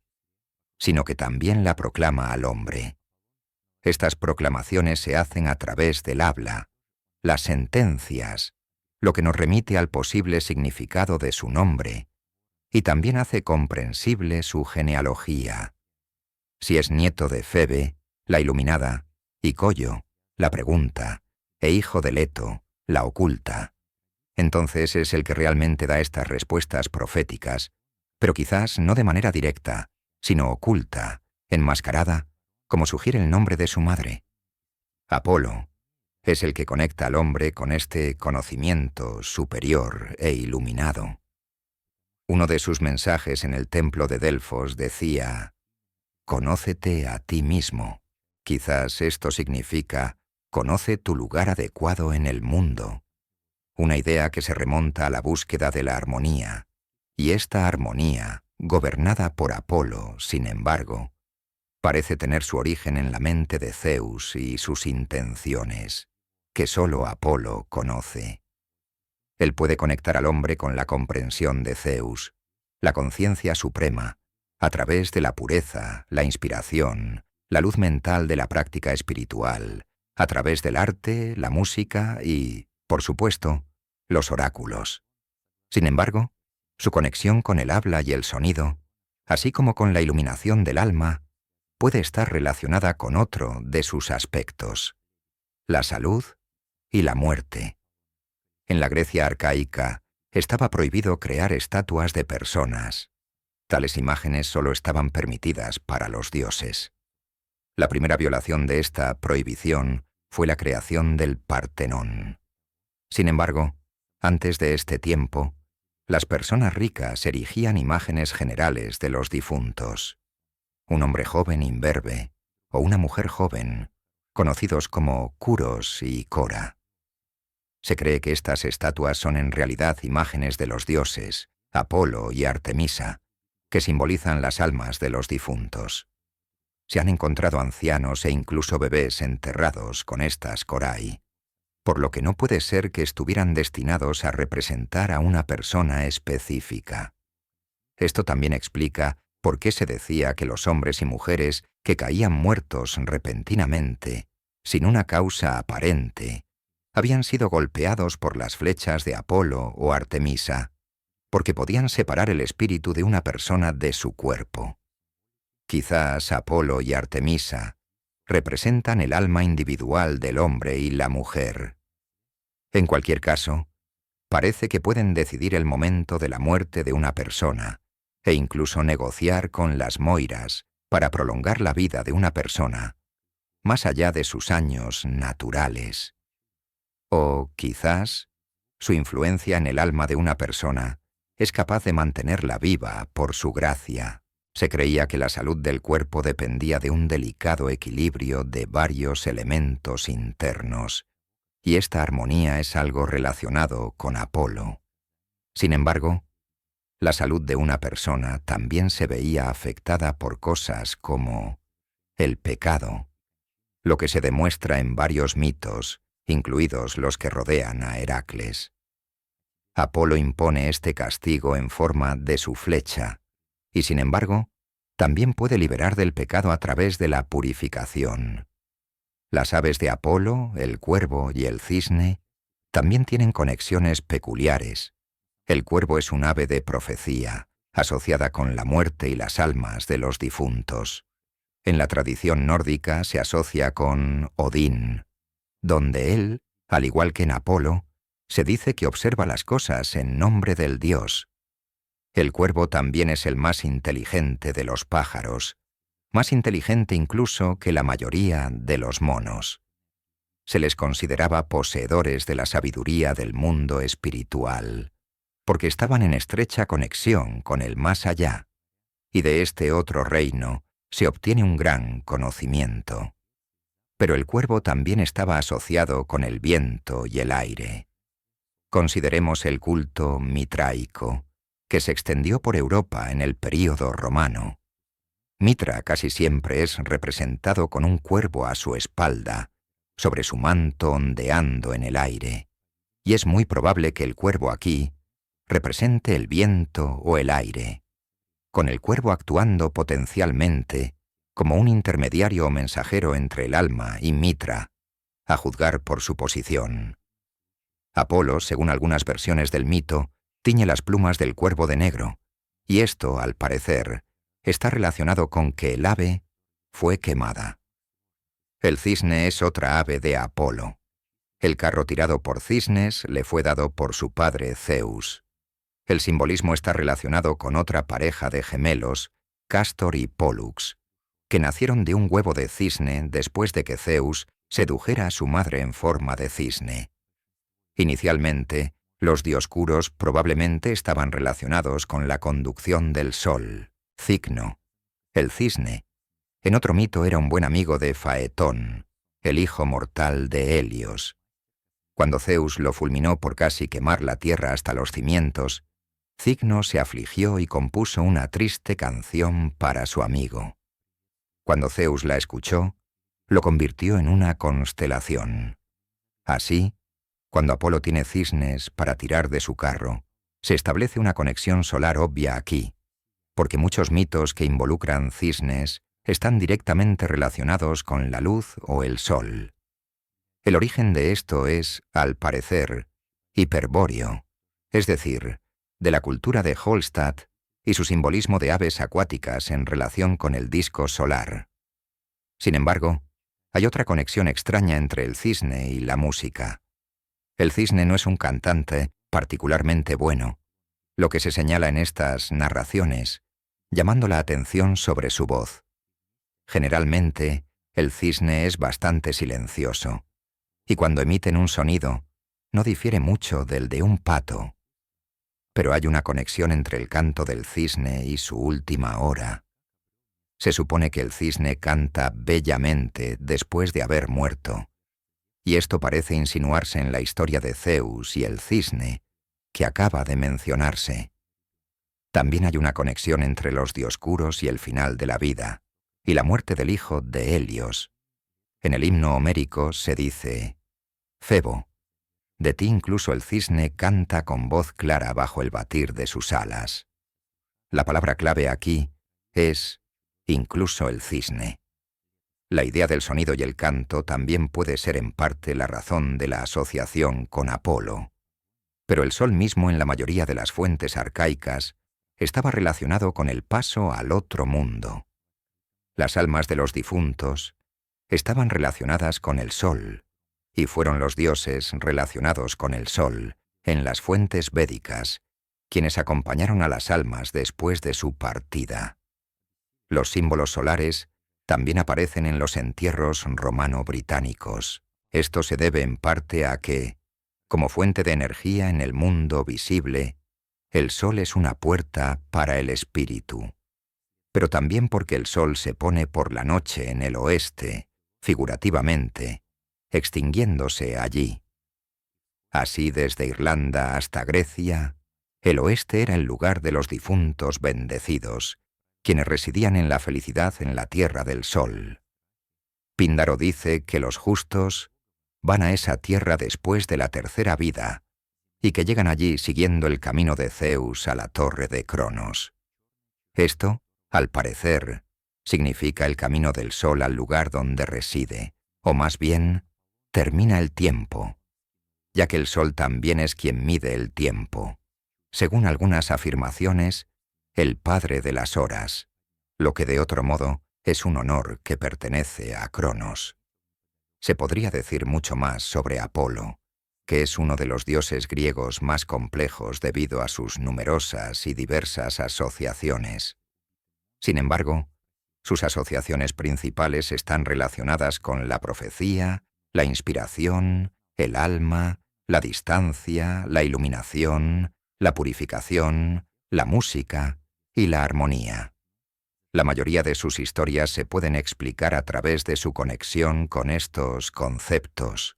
sino que también la proclama al hombre. Estas proclamaciones se hacen a través del habla, las sentencias, lo que nos remite al posible significado de su nombre, y también hace comprensible su genealogía. Si es nieto de Febe, la iluminada, y Coyo, la pregunta, e hijo de Leto, la oculta, entonces es el que realmente da estas respuestas proféticas, pero quizás no de manera directa, sino oculta, enmascarada, como sugiere el nombre de su madre. Apolo es el que conecta al hombre con este conocimiento superior e iluminado. Uno de sus mensajes en el templo de Delfos decía: «Conócete a ti mismo». Quizás esto significa «conoce tu lugar adecuado en el mundo». Una idea que se remonta a la búsqueda de la armonía, y esta armonía, gobernada por Apolo, sin embargo, parece tener su origen en la mente de Zeus y sus intenciones, que solo Apolo conoce. Él puede conectar al hombre con la comprensión de Zeus, la conciencia suprema, a través de la pureza, la inspiración, la luz mental de la práctica espiritual, a través del arte, la música y, por supuesto, los oráculos. Sin embargo, su conexión con el habla y el sonido, así como con la iluminación del alma, puede estar relacionada con otro de sus aspectos: la salud y la muerte. En la Grecia arcaica estaba prohibido crear estatuas de personas. Tales imágenes solo estaban permitidas para los dioses. La primera violación de esta prohibición fue la creación del Partenón. Sin embargo, antes de este tiempo, las personas ricas erigían imágenes generales de los difuntos. Un hombre joven imberbe o una mujer joven, conocidos como Curos y Cora. Se cree que estas estatuas son en realidad imágenes de los dioses, Apolo y Artemisa, que simbolizan las almas de los difuntos. Se han encontrado ancianos e incluso bebés enterrados con estas coraí, por lo que no puede ser que estuvieran destinados a representar a una persona específica. Esto también explica por qué se decía que los hombres y mujeres que caían muertos repentinamente, sin una causa aparente, habían sido golpeados por las flechas de Apolo o Artemisa, porque podían separar el espíritu de una persona de su cuerpo. Quizás Apolo y Artemisa representan el alma individual del hombre y la mujer. En cualquier caso, parece que pueden decidir el momento de la muerte de una persona e incluso negociar con las moiras para prolongar la vida de una persona, más allá de sus años naturales. O, quizás, su influencia en el alma de una persona es capaz de mantenerla viva por su gracia. Se creía que la salud del cuerpo dependía de un delicado equilibrio de varios elementos internos, y esta armonía es algo relacionado con Apolo. Sin embargo, la salud de una persona también se veía afectada por cosas como el pecado, lo que se demuestra en varios mitos, incluidos los que rodean a Heracles. Apolo impone este castigo en forma de su flecha, y sin embargo, también puede liberar del pecado a través de la purificación. Las aves de Apolo, el cuervo y el cisne, también tienen conexiones peculiares. El cuervo es un ave de profecía, asociada con la muerte y las almas de los difuntos. En la tradición nórdica se asocia con Odín, donde él, al igual que en Apolo, se dice que observa las cosas en nombre del dios. El cuervo también es el más inteligente de los pájaros, más inteligente incluso que la mayoría de los monos. Se les consideraba poseedores de la sabiduría del mundo espiritual, porque estaban en estrecha conexión con el más allá, y de este otro reino se obtiene un gran conocimiento. Pero el cuervo también estaba asociado con el viento y el aire. Consideremos el culto mitraico, que se extendió por Europa en el período romano. Mitra casi siempre es representado con un cuervo a su espalda, sobre su manto ondeando en el aire, y es muy probable que el cuervo aquí represente el viento o el aire, con el cuervo actuando potencialmente como un intermediario o mensajero entre el alma y Mitra, a juzgar por su posición. Apolo, según algunas versiones del mito, tiñe las plumas del cuervo de negro, y esto, al parecer, está relacionado con que el ave fue quemada. El cisne es otra ave de Apolo. El carro tirado por cisnes le fue dado por su padre Zeus. El simbolismo está relacionado con otra pareja de gemelos, Cástor y Pólux, que nacieron de un huevo de cisne después de que Zeus sedujera a su madre en forma de cisne. Inicialmente, los dioscuros probablemente estaban relacionados con la conducción del sol, Cicno. El cisne, en otro mito, era un buen amigo de Faetón, el hijo mortal de Helios. Cuando Zeus lo fulminó por casi quemar la tierra hasta los cimientos, Cicno se afligió y compuso una triste canción para su amigo. Cuando Zeus la escuchó, lo convirtió en una constelación. Así, cuando Apolo tiene cisnes para tirar de su carro, se establece una conexión solar obvia aquí, porque muchos mitos que involucran cisnes están directamente relacionados con la luz o el sol. El origen de esto es, al parecer, hiperbóreo, es decir, de la cultura de Hallstatt y su simbolismo de aves acuáticas en relación con el disco solar. Sin embargo, hay otra conexión extraña entre el cisne y la música. El cisne no es un cantante particularmente bueno, lo que se señala en estas narraciones, llamando la atención sobre su voz. Generalmente, el cisne es bastante silencioso, y cuando emiten un sonido, no difiere mucho del de un pato. Pero hay una conexión entre el canto del cisne y su última hora. Se supone que el cisne canta bellamente después de haber muerto, y esto parece insinuarse en la historia de Zeus y el cisne, que acaba de mencionarse. También hay una conexión entre los dioscuros y el final de la vida, y la muerte del hijo de Helios. En el himno homérico se dice: Febo, de ti incluso el cisne canta con voz clara bajo el batir de sus alas. La palabra clave aquí es incluso el cisne. La idea del sonido y el canto también puede ser en parte la razón de la asociación con Apolo. Pero el sol mismo en la mayoría de las fuentes arcaicas estaba relacionado con el paso al otro mundo. Las almas de los difuntos estaban relacionadas con el sol, y fueron los dioses relacionados con el sol en las fuentes védicas quienes acompañaron a las almas después de su partida. Los símbolos solares también aparecen en los entierros romano-británicos. Esto se debe en parte a que, como fuente de energía en el mundo visible, el sol es una puerta para el espíritu. Pero también porque el sol se pone por la noche en el oeste, figurativamente, extinguiéndose allí. Así desde Irlanda hasta Grecia, el oeste era el lugar de los difuntos bendecidos, quienes residían en la felicidad en la tierra del sol. Píndaro dice que los justos van a esa tierra después de la tercera vida, y que llegan allí siguiendo el camino de Zeus a la torre de Cronos. Esto, al parecer, significa el camino del sol al lugar donde reside, o más bien, termina el tiempo, ya que el sol también es quien mide el tiempo. Según algunas afirmaciones, el padre de las horas, lo que de otro modo es un honor que pertenece a Cronos. Se podría decir mucho más sobre Apolo, que es uno de los dioses griegos más complejos debido a sus numerosas y diversas asociaciones. Sin embargo, sus asociaciones principales están relacionadas con la profecía, la inspiración, el alma, la distancia, la iluminación, la purificación, la música y la armonía. La mayoría de sus historias se pueden explicar a través de su conexión con estos conceptos,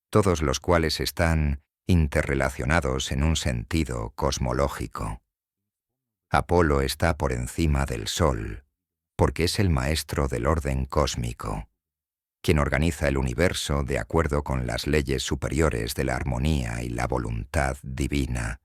todos los cuales están interrelacionados en un sentido cosmológico. Apolo está por encima del sol, porque es el maestro del orden cósmico, quien organiza el universo de acuerdo con las leyes superiores de la armonía y la voluntad divina,